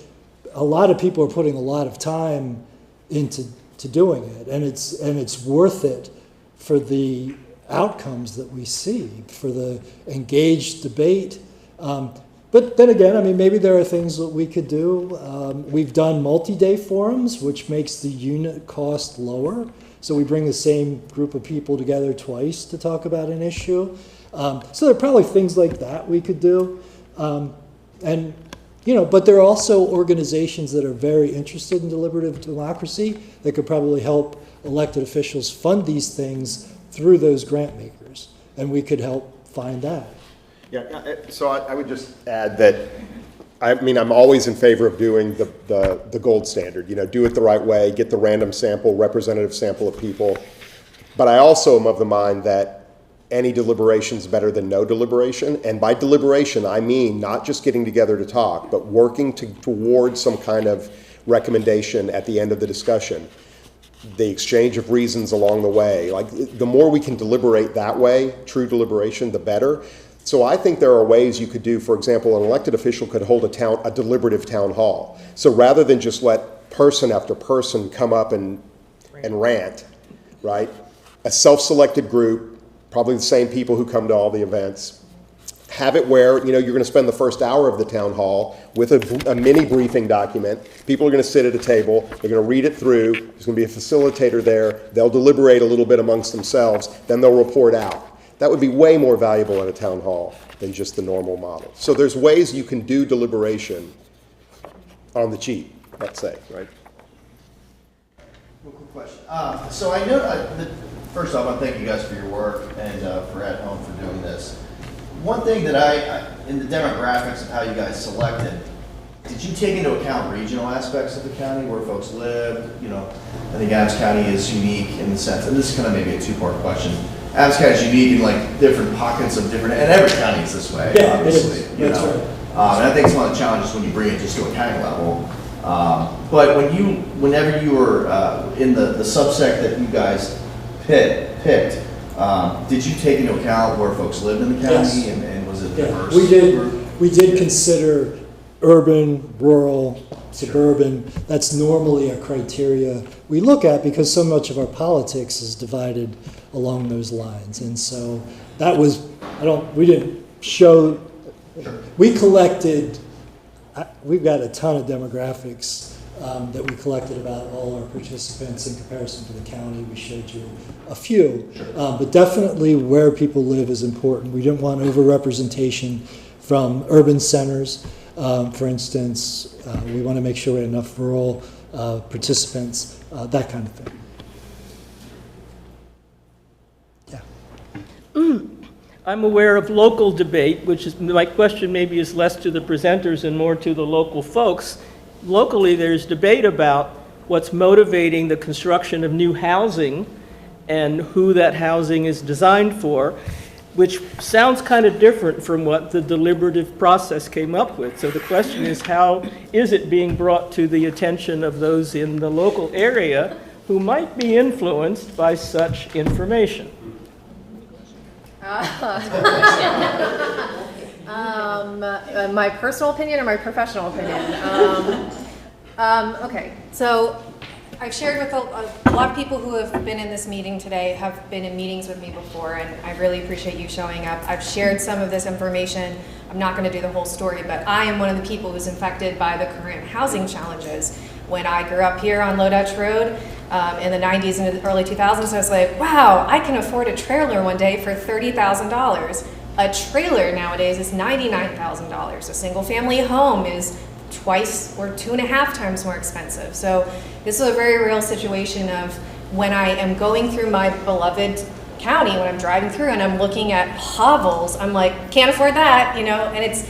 a lot of people are putting a lot of time into doing it, and it's worth it for the outcomes that we see, for the engaged debate. But then again, I mean, maybe there are things that we could do. We've done multi-day forums, which makes the unit cost lower. So we bring the same group of people together twice to talk about an issue. So there are probably things like that we could do. And, you know, but there are also organizations that are very interested in deliberative democracy that could probably help elected officials fund these things through those grant makers. And we could help find that. Yeah, so I would just add that, I mean, I'm always in favor of doing the gold standard, you know, do it the right way, get the random sample, representative sample of people. But I also am of the mind that any deliberation is better than no deliberation. And by deliberation, I mean not just getting together to talk, but working towards some kind of recommendation at the end of the discussion. The exchange of reasons along the way. Like, the more we can deliberate that way, true deliberation, the better. So I think there are ways you could do, for example, an elected official could hold a deliberative town hall. So rather than just let person after person come up and rant, right? A self-selected group, probably the same people who come to all the events, have it where, you know, you're going to spend the first hour of the town hall with a mini briefing document. People are going to sit at a table. They're going to read it through. There's going to be a facilitator there. They'll deliberate a little bit amongst themselves. Then they'll report out. That would be way more valuable in a town hall than just the normal model. So there's ways you can do deliberation on the cheap, let's say, right? Real quick question. So I know that, first off, I want to thank you guys for your work and for At Home for doing this. One thing that in the demographics of how you guys selected, did you take into account regional aspects of the county where folks live? You know, I think Adams County is unique in the sense, and this is kind of maybe a two-part question. Adams County is unique in like different pockets of different, and every county is this way, Yeah, obviously. it is. You That's know? right. And I think it's one of the challenges when you bring it just to a county level. But whenever you were in the subsect that you guys picked, did you take into account where folks lived in the county? Yes. And was it Yeah, diverse? we did consider urban, rural, suburban. That's normally a criteria we look at because so much of our politics is divided along those lines. And so that was, we didn't show, we collected, we've got a ton of demographics that we collected about all our participants in comparison to the county. We showed you a few, but definitely where people live is important. We didn't want overrepresentation from urban centers. For instance, we want to make sure we have enough rural participants, that kind of thing. Yeah. I'm aware of local debate, which is, my question maybe is less to the presenters and more to the local folks. Locally, there's debate about what's motivating the construction of new housing and who that housing is designed for, which sounds kind of different from what the deliberative process came up with. So the question is, how is it being brought to the attention of those in the local area who might be influenced by such information? My personal opinion or my professional opinion? Okay, so I've shared with a lot of people who have been in this meeting today, have been in meetings with me before, and I really appreciate you showing up. I've shared some of this information. I'm not going to do the whole story, but I am one of the people who's infected by the current housing challenges. When I grew up here on Low Dutch Road in the 90s and the early 2000s, I was like, wow, I can afford a trailer one day for $30,000. A trailer nowadays is $99,000. A single family home is twice or 2.5 times more expensive. So this is a very real situation of when I am going through my beloved County, when I'm driving through and I'm looking at hovels, I'm like, can't afford that, you know, and it's,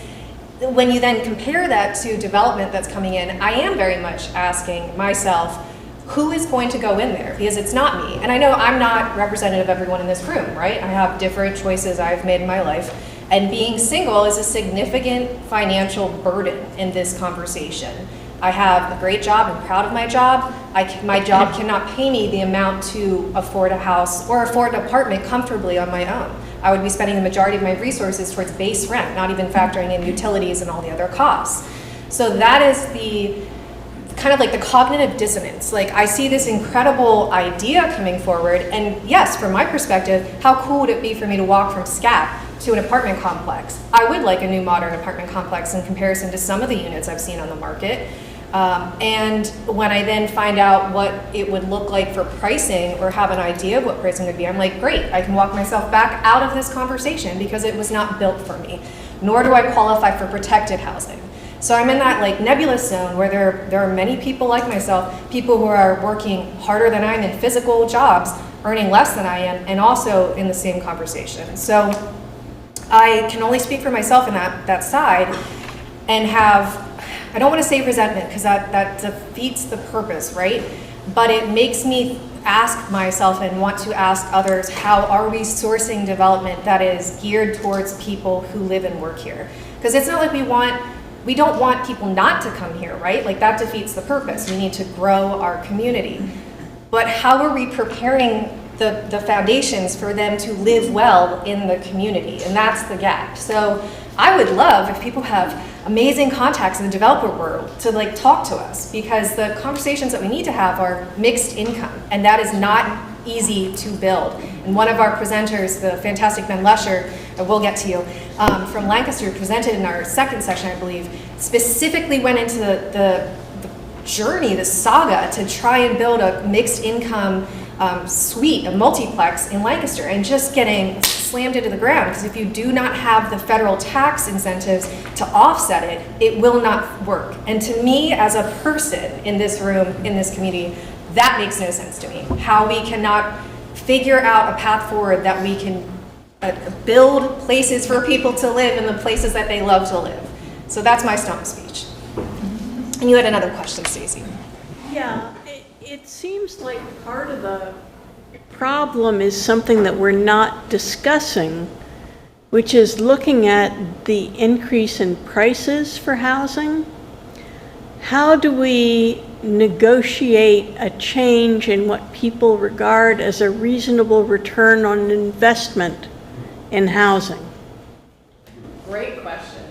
when you then compare that to development that's coming in, I am very much asking myself, who is going to go in there? Because it's not me. And I know I'm not representative of everyone in this room, right? I have different choices I've made in my life. And being single is a significant financial burden in this conversation. I have a great job, I'm proud of my job. My job cannot pay me the amount to afford a house or afford an apartment comfortably on my own. I would be spending the majority of my resources towards base rent, not even factoring in utilities and all the other costs. So that is the kind of like the cognitive dissonance. Like, I see this incredible idea coming forward, and yes, from my perspective, how cool would it be for me to walk from SCAP to an apartment complex? I would like a new modern apartment complex in comparison to some of the units I've seen on the market. And when I then find out what it would look like for pricing, or have an idea of what pricing would be, I'm like, great, I can walk myself back out of this conversation because it was not built for me, nor do I qualify for protected housing. So I'm in that like nebulous zone where there are many people like myself, people who are working harder than I am in physical jobs, earning less than I am, and also in the same conversation. So I can only speak for myself in that side, and have, I don't want to say resentment because that defeats the purpose, right? But it makes me ask myself and want to ask others, how are we sourcing development that is geared towards people who live and work here? Because it's not like we don't want people not to come here, right? Like, that defeats the purpose. We need to grow our community. But how are we preparing the foundations for them to live well in the community? And that's the gap. So I would love if people have amazing contacts in the developer world to like talk to us, because the conversations that we need to have are mixed income, and that is not easy to build. And one of our presenters, the fantastic Ben Lesher, we'll get to you, from Lancaster, presented in our second session, I believe, specifically went into the journey, the saga, to try and build a mixed income suite, a multiplex in Lancaster, and just getting slammed into the ground, because if you do not have the federal tax incentives to offset it, it will not work. And to me, as a person in this room, in this community, that makes no sense to me. How we cannot figure out a path forward that we can build places for people to live in the places that they love to live. So that's my stump speech. And you had another question, Stacey. Yeah, it seems like part of the problem is something that we're not discussing, which is looking at the increase in prices for housing. How do we negotiate a change in what people regard as a reasonable return on investment in housing? Great question.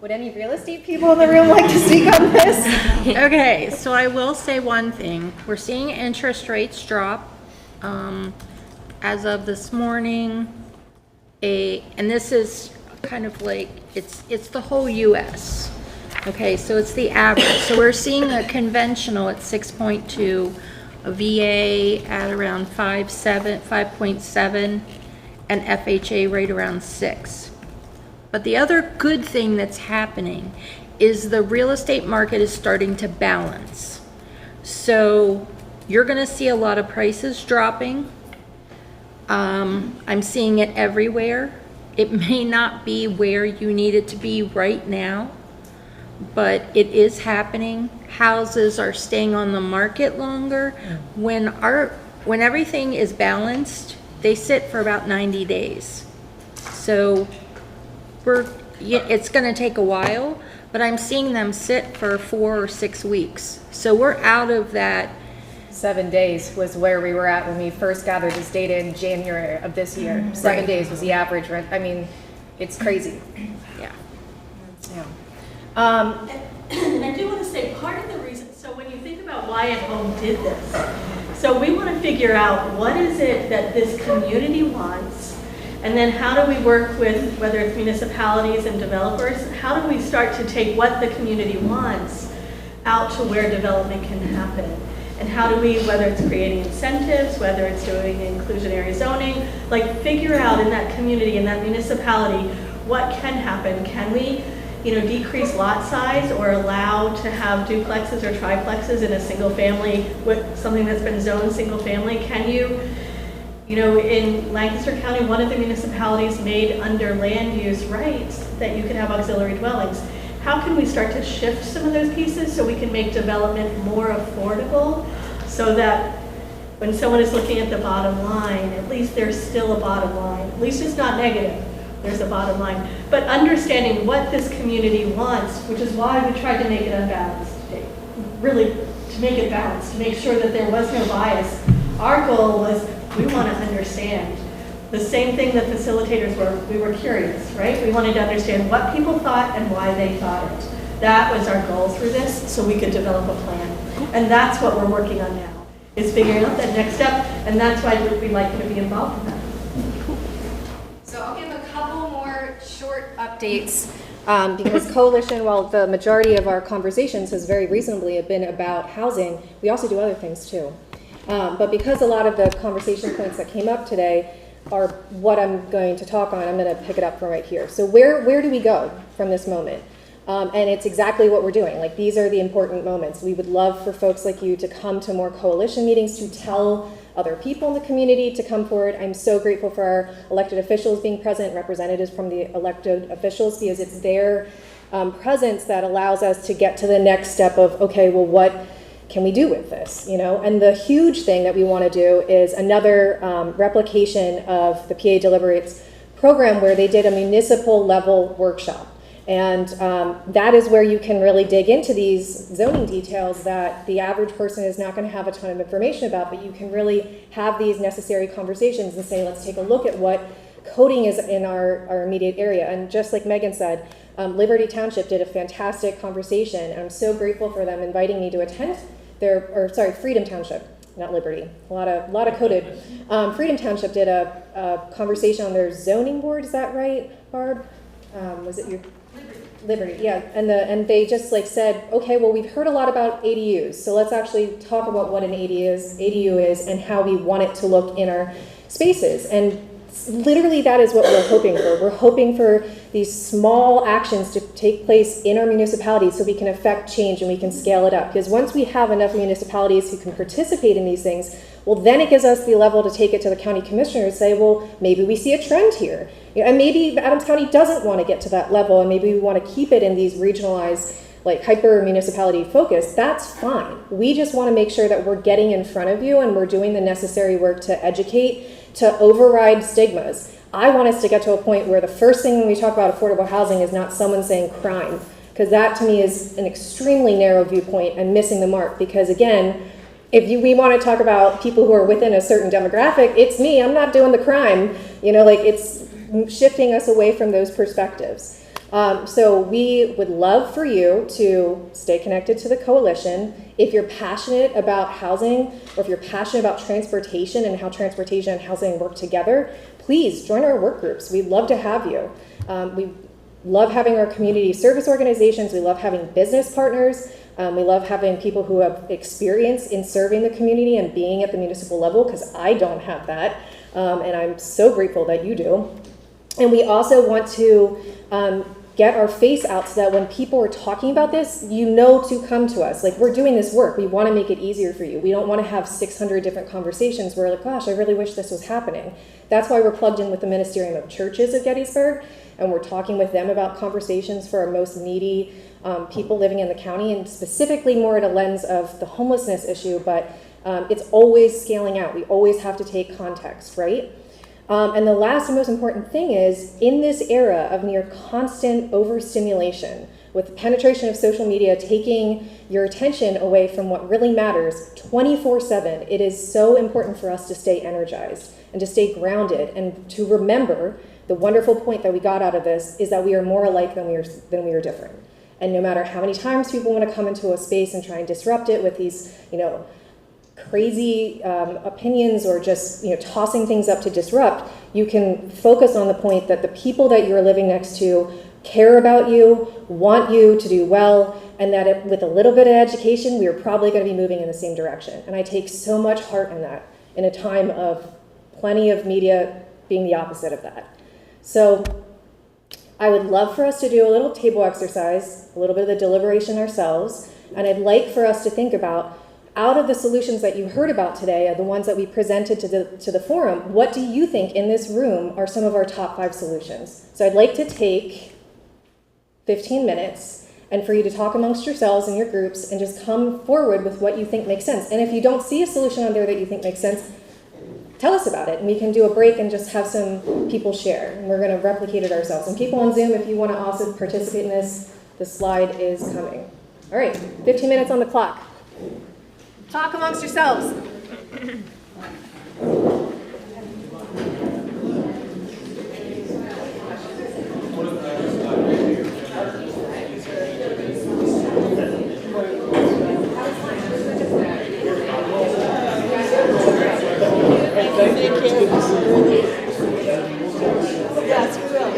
Would any real estate people in the room like to speak on this? Okay, so I will say one thing. We're seeing interest rates drop. As of this morning, and this is kind of like, it's the whole US. Okay, so it's the average. So we're seeing a conventional at 6.2, a VA at around 5.7, and FHA right around 6. But the other good thing that's happening is the real estate market is starting to balance. So you're going to see a lot of prices dropping. I'm seeing it everywhere. It may not be where you need it to be right now, but it is happening. Houses are staying on the market longer. When everything is balanced, they sit for about 90 days. So it's going to take a while, but I'm seeing them sit for 4 or 6 weeks. So we're out of that. 7 days was where we were at when we first gathered this data in January of this year. 7 days was the average rent. I mean, it's crazy. Yeah. And I do want to say part of the reason, so when you think about why At Home did this, so we want to figure out what is it that this community wants, and then how do we work with, whether it's municipalities and developers, how do we start to take what the community wants out to where development can happen? And how do we, whether it's creating incentives, whether it's doing inclusionary zoning, like figure out in that community, in that municipality, what can happen? Can we, decrease lot size or allow to have duplexes or triplexes in a single family with something that's been zoned single family? Can you, You know, in Lancaster County, one of the municipalities made under land use rights that you can have auxiliary dwellings. How can we start to shift some of those pieces so we can make development more affordable so that when someone is looking at the bottom line, at least there's still a bottom line. At least it's not negative, there's a bottom line. But understanding what this community wants, which is why we tried to make it unbalanced, really to make it balanced, to make sure that there was no bias. Our goal was we want to understand. The same thing that facilitators were, we were curious, right? We wanted to understand what people thought and why they thought it. That was our goal through this, so we could develop a plan. And that's what we're working on now, is figuring out that next step, and that's why we'd like you to be involved in that. So I'll give a couple more short updates. Because Coalition, while the majority of our conversations has very reasonably been about housing, we also do other things too. But because a lot of the conversation points that came up today are what I'm going to talk on, I'm going to pick it up from right here. So where do we go from this moment? And it's exactly what we're doing. Like, these are the important moments. We would love for folks like you to come to more coalition meetings, to tell other people in the community to come forward. I'm so grateful for our elected officials being present, representatives from the elected officials, because it's their presence that allows us to get to the next step of, okay, well, what can we do with this, you know? And the huge thing that we want to do is another replication of the PA Deliberates program, where they did a municipal level workshop. And that is where you can really dig into these zoning details that the average person is not going to have a ton of information about, but you can really have these necessary conversations and say, let's take a look at what coding is in our immediate area. And just like Megan said, Liberty Township did a fantastic conversation, and I'm so grateful for them inviting me to attend Freedom Township, not Liberty, a lot of coded. Freedom Township did a conversation on their zoning board, is that right, Barb? Was it your? Liberty, yeah, and they just like said, okay, well, we've heard a lot about ADUs, so let's actually talk about what an ADU is and how we want it to look in our spaces. And literally that is what we're hoping for. We're hoping for these small actions to take place in our municipalities so we can affect change and we can scale it up. Because once we have enough municipalities who can participate in these things, well, then it gives us the level to take it to the county commissioner and say, well, maybe we see a trend here. And maybe Adams County doesn't want to get to that level, and maybe we want to keep it in these regionalized, like hyper municipality focus. That's fine. We just want to make sure that we're getting in front of you and we're doing the necessary work to educate, to override stigmas. I want us to get to a point where the first thing when we talk about affordable housing is not someone saying crime, because that to me is an extremely narrow viewpoint and missing the mark. Because again, we want to talk about people who are within a certain demographic, it's me, I'm not doing the crime. You know, like, it's shifting us away from those perspectives. So we would love for you to stay connected to the coalition. If you're passionate about housing, or if you're passionate about transportation and how transportation and housing work together, please join our work groups. We'd love to have you. We love having our community service organizations. We love having business partners. We love having people who have experience in serving the community and being at the municipal level, because I don't have that. And I'm so grateful that you do. And we also want to get our face out so that when people are talking about this, you know to come to us. Like, we're doing this work. We want to make it easier for you. We don't want to have 600 different conversations where, like, gosh, I really wish this was happening. That's why we're plugged in with the Ministerium of Churches of Gettysburg, and we're talking with them about conversations for our most needy people living in the county, and specifically more at a lens of the homelessness issue, but it's always scaling out. We always have to take context, right? And the last and most important thing is, in this era of near constant overstimulation, with the penetration of social media taking your attention away from what really matters 24/7, it is so important for us to stay energized and to stay grounded and to remember the wonderful point that we got out of this is that we are more alike than we are different. And no matter how many times people want to come into a space and try and disrupt it with these, crazy opinions or just tossing things up to disrupt, you can focus on the point that the people that you're living next to care about you, want you to do well, and that with a little bit of education, we are probably going to be moving in the same direction. And I take so much heart in that, in a time of plenty of media being the opposite of that. So I would love for us to do a little table exercise, a little bit of the deliberation ourselves, and I'd like for us to think about out of the solutions that you heard about today, the ones that we presented to the forum, what do you think in this room are some of our top 5 solutions? So I'd like to take 15 minutes and for you to talk amongst yourselves and your groups and just come forward with what you think makes sense. And if you don't see a solution on there that you think makes sense, tell us about it, and we can do a break and just have some people share. And we're going to replicate it ourselves. And people on Zoom, if you want to also participate in this, the slide is coming. All right, 15 minutes on the clock. Talk amongst yourselves. Yes, we will.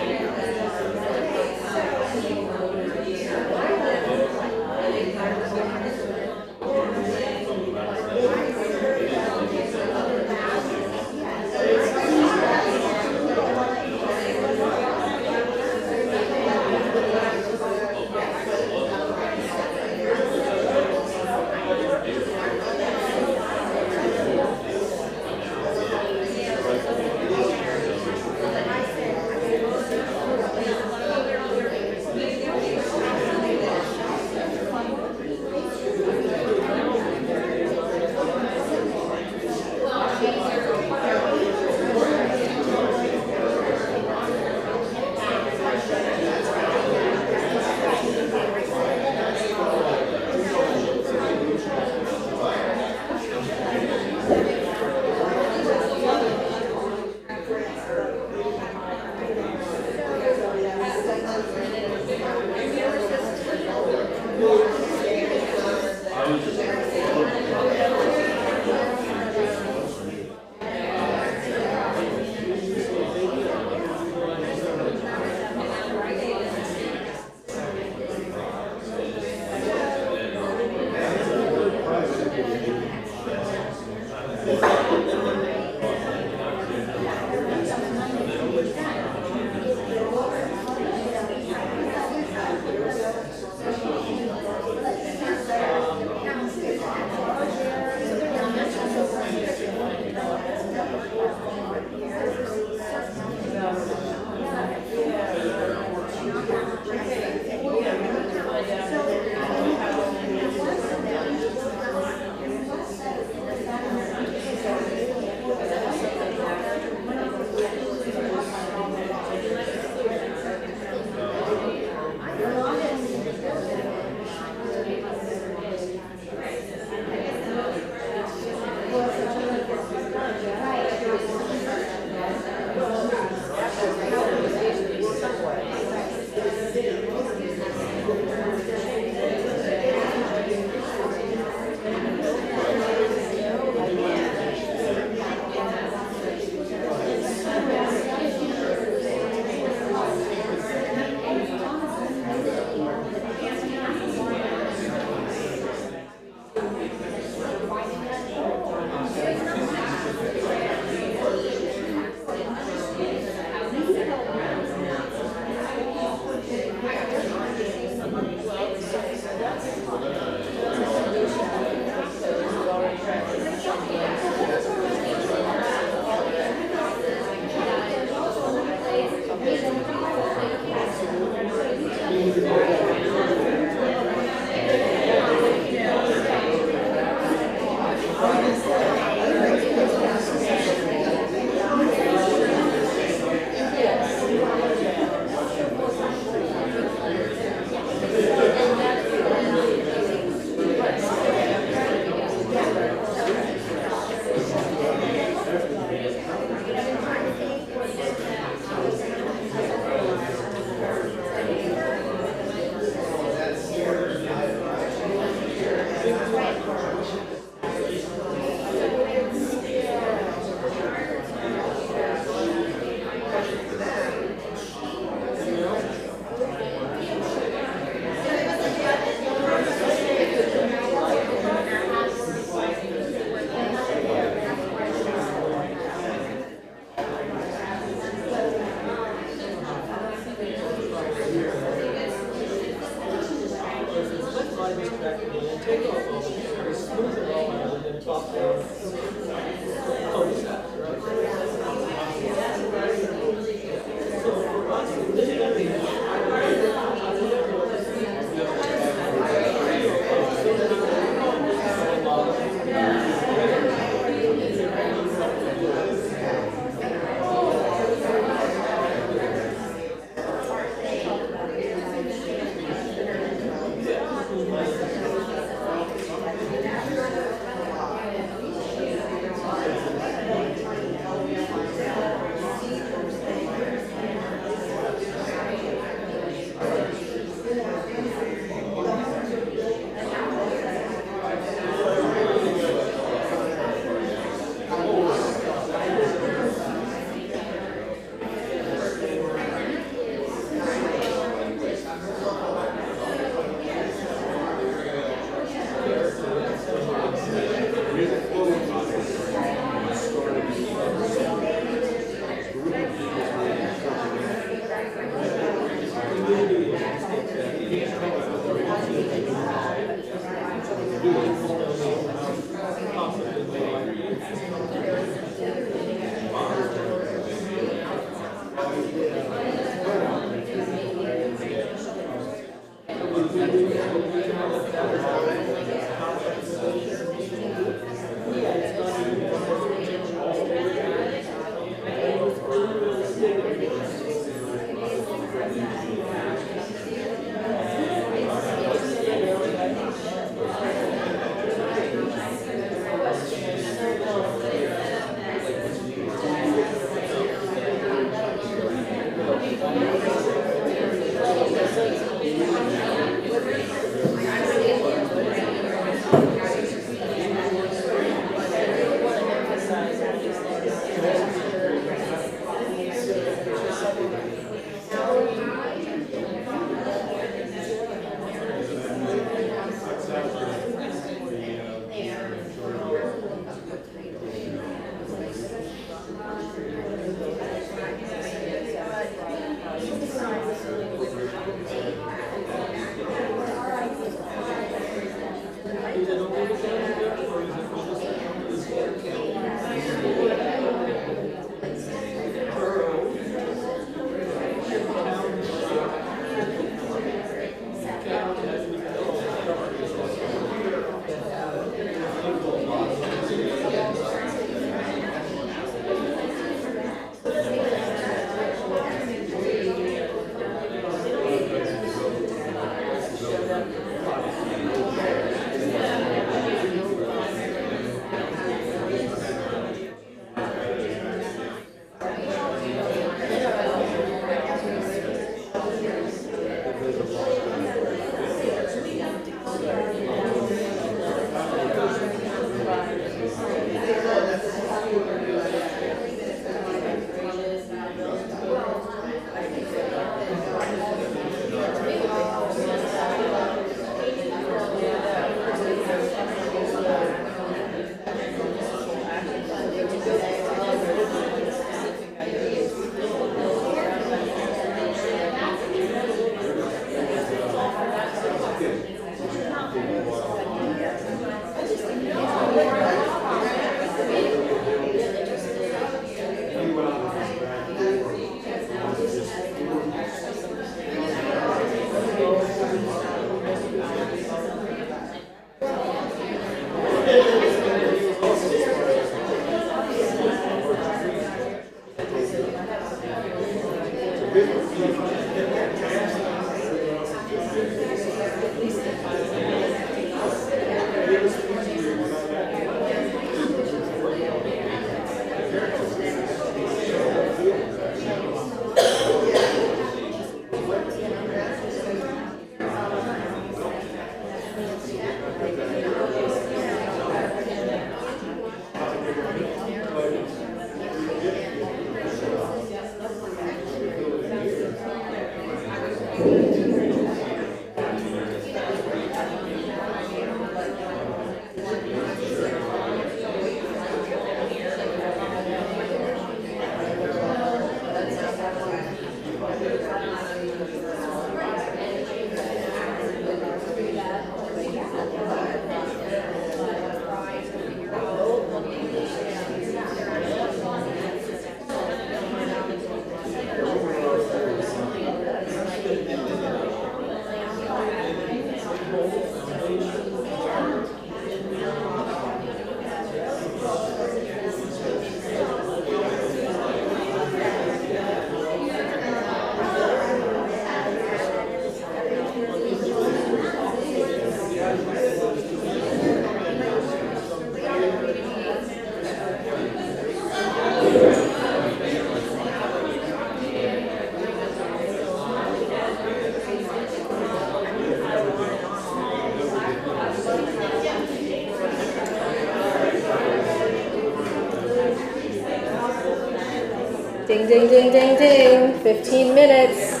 Ding, ding, ding, ding, ding. 15 minutes.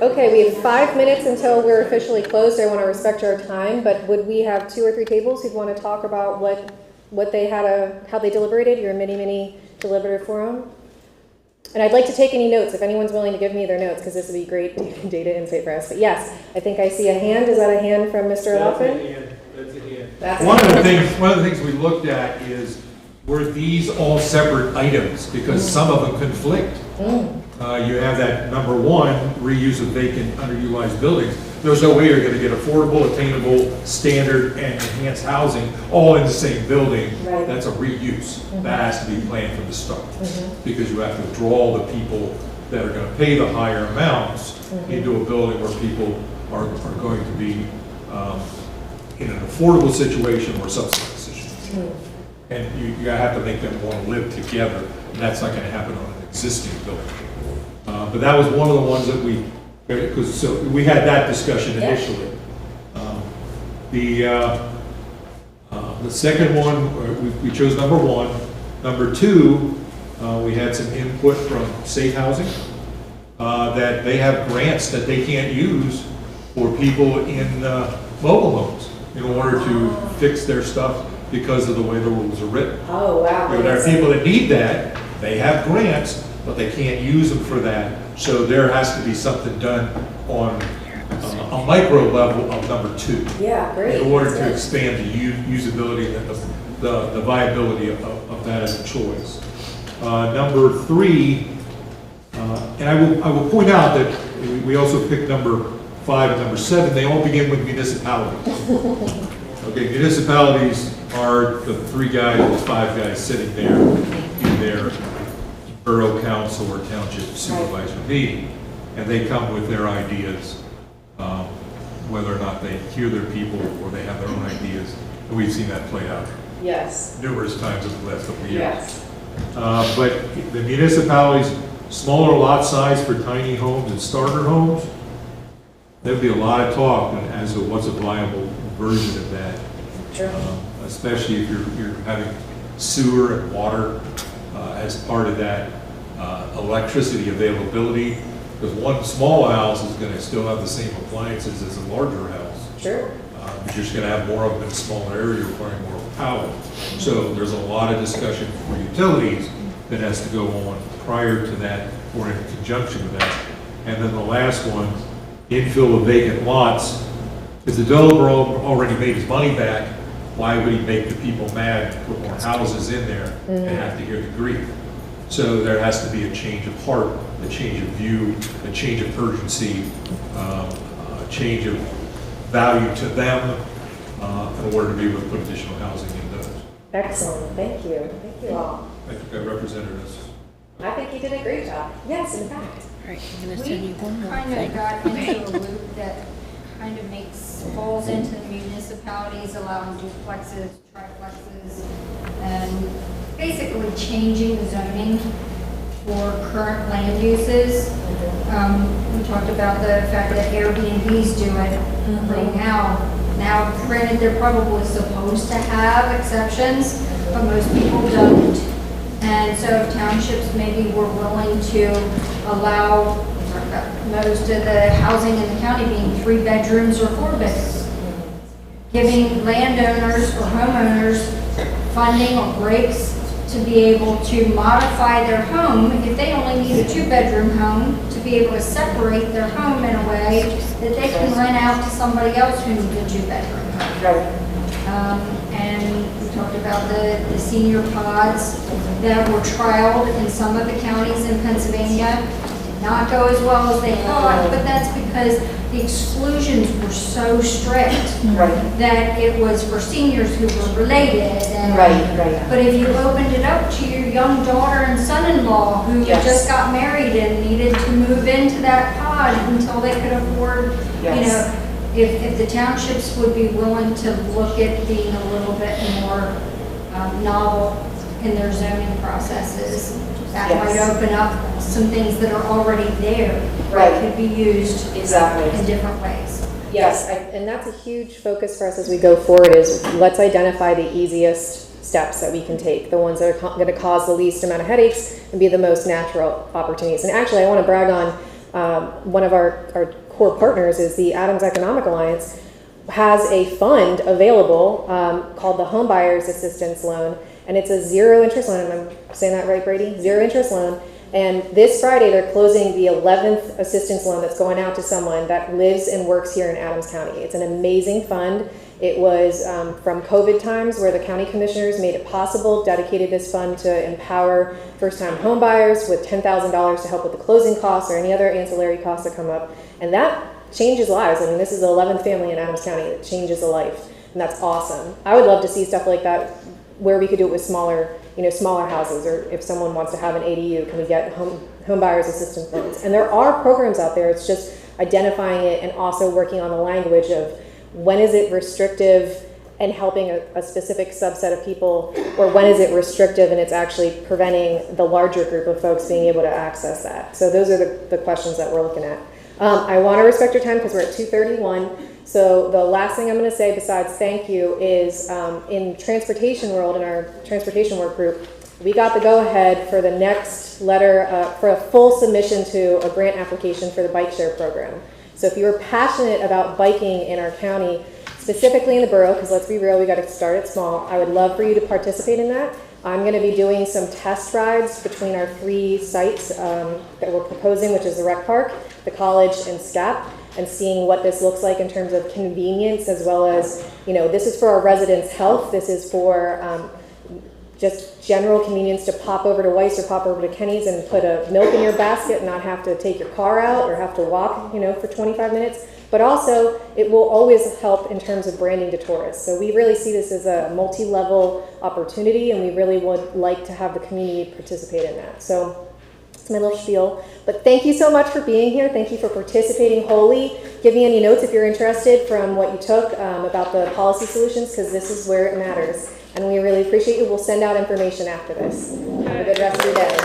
Okay, we have 5 minutes until we're officially closed. I want to respect our time, but would we have 2 or 3 tables who'd want to talk about what they had, how they deliberated, your mini deliberative forum? And I'd like to take any notes if anyone's willing to give me their notes, because this would be great data insight for us. But yes, I think I see a hand. Is that a hand from Mr. Laughlin? That's a hand. That's One of the things we looked at is, were these all separate items? Because some of them conflict. You have that number 1, reuse of vacant, underutilized buildings. There's no way you're going to get affordable, attainable, standard, and enhanced housing all in the same building. Right. That's a reuse. That has to be planned from the start. Because you have to draw the people that are going to pay the higher amounts into a building where people are going to be in an affordable situation or subsidized situation. And you have to make them want to live together, and that's not going to happen on an existing building. But that was one of the ones that so we had that discussion initially. The second one, we chose number 1. Number 2, we had some input from Safe Housing, that they have grants that they can't use for people in mobile homes in order to fix their stuff because of the way the rules are written. Oh, wow. There are people that need that, they have grants, but they can't use them for that. So there has to be something done on a micro level of number 2. Yeah, great. In order to expand the usability and the viability of that as a choice. Number 3, and I will point out that we also picked number 5 and number 7. They all begin with municipalities. Okay, municipalities are the 3 guys or 5 guys sitting there in their borough council or township supervisor meeting, and they come with their ideas, whether or not they hear their people or they have their own ideas. And we've seen that play out numerous times in the last couple of years. Yes. But the municipalities, smaller lot size for tiny homes and starter homes, there'd be a lot of talk as to what's a viable version of that. Sure. Especially if you're having sewer and water as part of that electricity availability, because one small house is going to still have the same appliances as a larger house. Sure. You're just going to have more of them in a smaller area requiring more power. So there's a lot of discussion for utilities that has to go on prior to that or in conjunction with that. And then the last one, infill of vacant lots. If the developer already made his money back, why would he make the people mad, put more houses in there, and have to hear the grief? So there has to be a change of heart, a change of view, a change of urgency, a change of value to them in order to be able to put additional housing in those. Excellent. Thank you. Thank you all. I think I represented us. I think you did a great job. Yes, in fact. All right, I'm gonna send you one more Kind thing. of got into a loop that kind of falls into the municipalities allowing duplexes, triplexes, and basically changing the zoning for current land uses. We talked about the fact that Airbnbs do it right now. Now, granted, they're probably supposed to have exceptions, but most people don't. And so if townships maybe were willing to allow most of the housing in the county being 3 bedrooms or 4 bedrooms, giving landowners or homeowners funding or breaks to be able to modify their home, if they only need a 2-bedroom home, to be able to separate their home in a way that they can rent out to somebody else who needs a 2-bedroom home. And we talked about the senior pods that were trialed in some of the counties in Pennsylvania. Did not go as well as they thought, but that's because the exclusions were so strict that it was for seniors who were related. And, but if you opened it up to your young daughter and son-in-law who just got married and needed to move into that pod until they could afford, you know, if the townships would be willing to look at being a little bit more novel in their zoning processes, that might open up some things that are already there that could be used in different ways. Yes, and that's a huge focus for us as we go forward is let's identify the easiest steps that we can take, the ones that are going to cause the least amount of headaches and be the most natural opportunities. And actually, I want to brag on one of our core partners is the Adams Economic Alliance has a fund available called the Home Buyers Assistance Loan, and it's a 0 interest loan. Am I saying that right, Brady? 0 interest loan. And this Friday, they're closing the 11th assistance loan that's going out to someone that lives and works here in Adams County. It's an amazing fund. It was from COVID times where the county commissioners made it possible, dedicated this fund to empower first-time home buyers with $10,000 to help with the closing costs or any other ancillary costs that come up. And that changes lives. I mean, this is the 11th family in Adams County that changes a life, and that's awesome. I would love to see stuff like that where we could do it with smaller houses, or if someone wants to have an ADU, can we get home buyers assistance loans? And there are programs out there. It's just identifying it and also working on the language of when is it restrictive and helping a specific subset of people, or when is it restrictive and it's actually preventing the larger group of folks being able to access that. So those are the questions that we're looking at. I want to respect your time because we're at 2:31. So the last thing I'm going to say besides thank you is in transportation world, in our transportation work group, we got the go-ahead for the next letter for a full submission to a grant application for the bike share program. So if you're passionate about biking in our county, specifically in the borough, because let's be real, we got to start it small, I would love for you to participate in that. I'm going to be doing some test rides between our 3 sites that we're proposing, which is the rec park, the college, and SCAP, and seeing what this looks like in terms of convenience, as well as, this is for our residents' health. This is for just general convenience to pop over to Weiss or pop over to Kenny's and put a milk in your basket and not have to take your car out or have to walk, for 25 minutes. But also, it will always help in terms of branding to tourists. So we really see this as a multi-level opportunity, and we really would like to have the community participate in that. So it's my little spiel. But thank you so much for being here. Thank you for participating wholly. Give me any notes if you're interested from what you took about the policy solutions, because this is where it matters. And we really appreciate you. We'll send out information after this. Have a good rest of your day.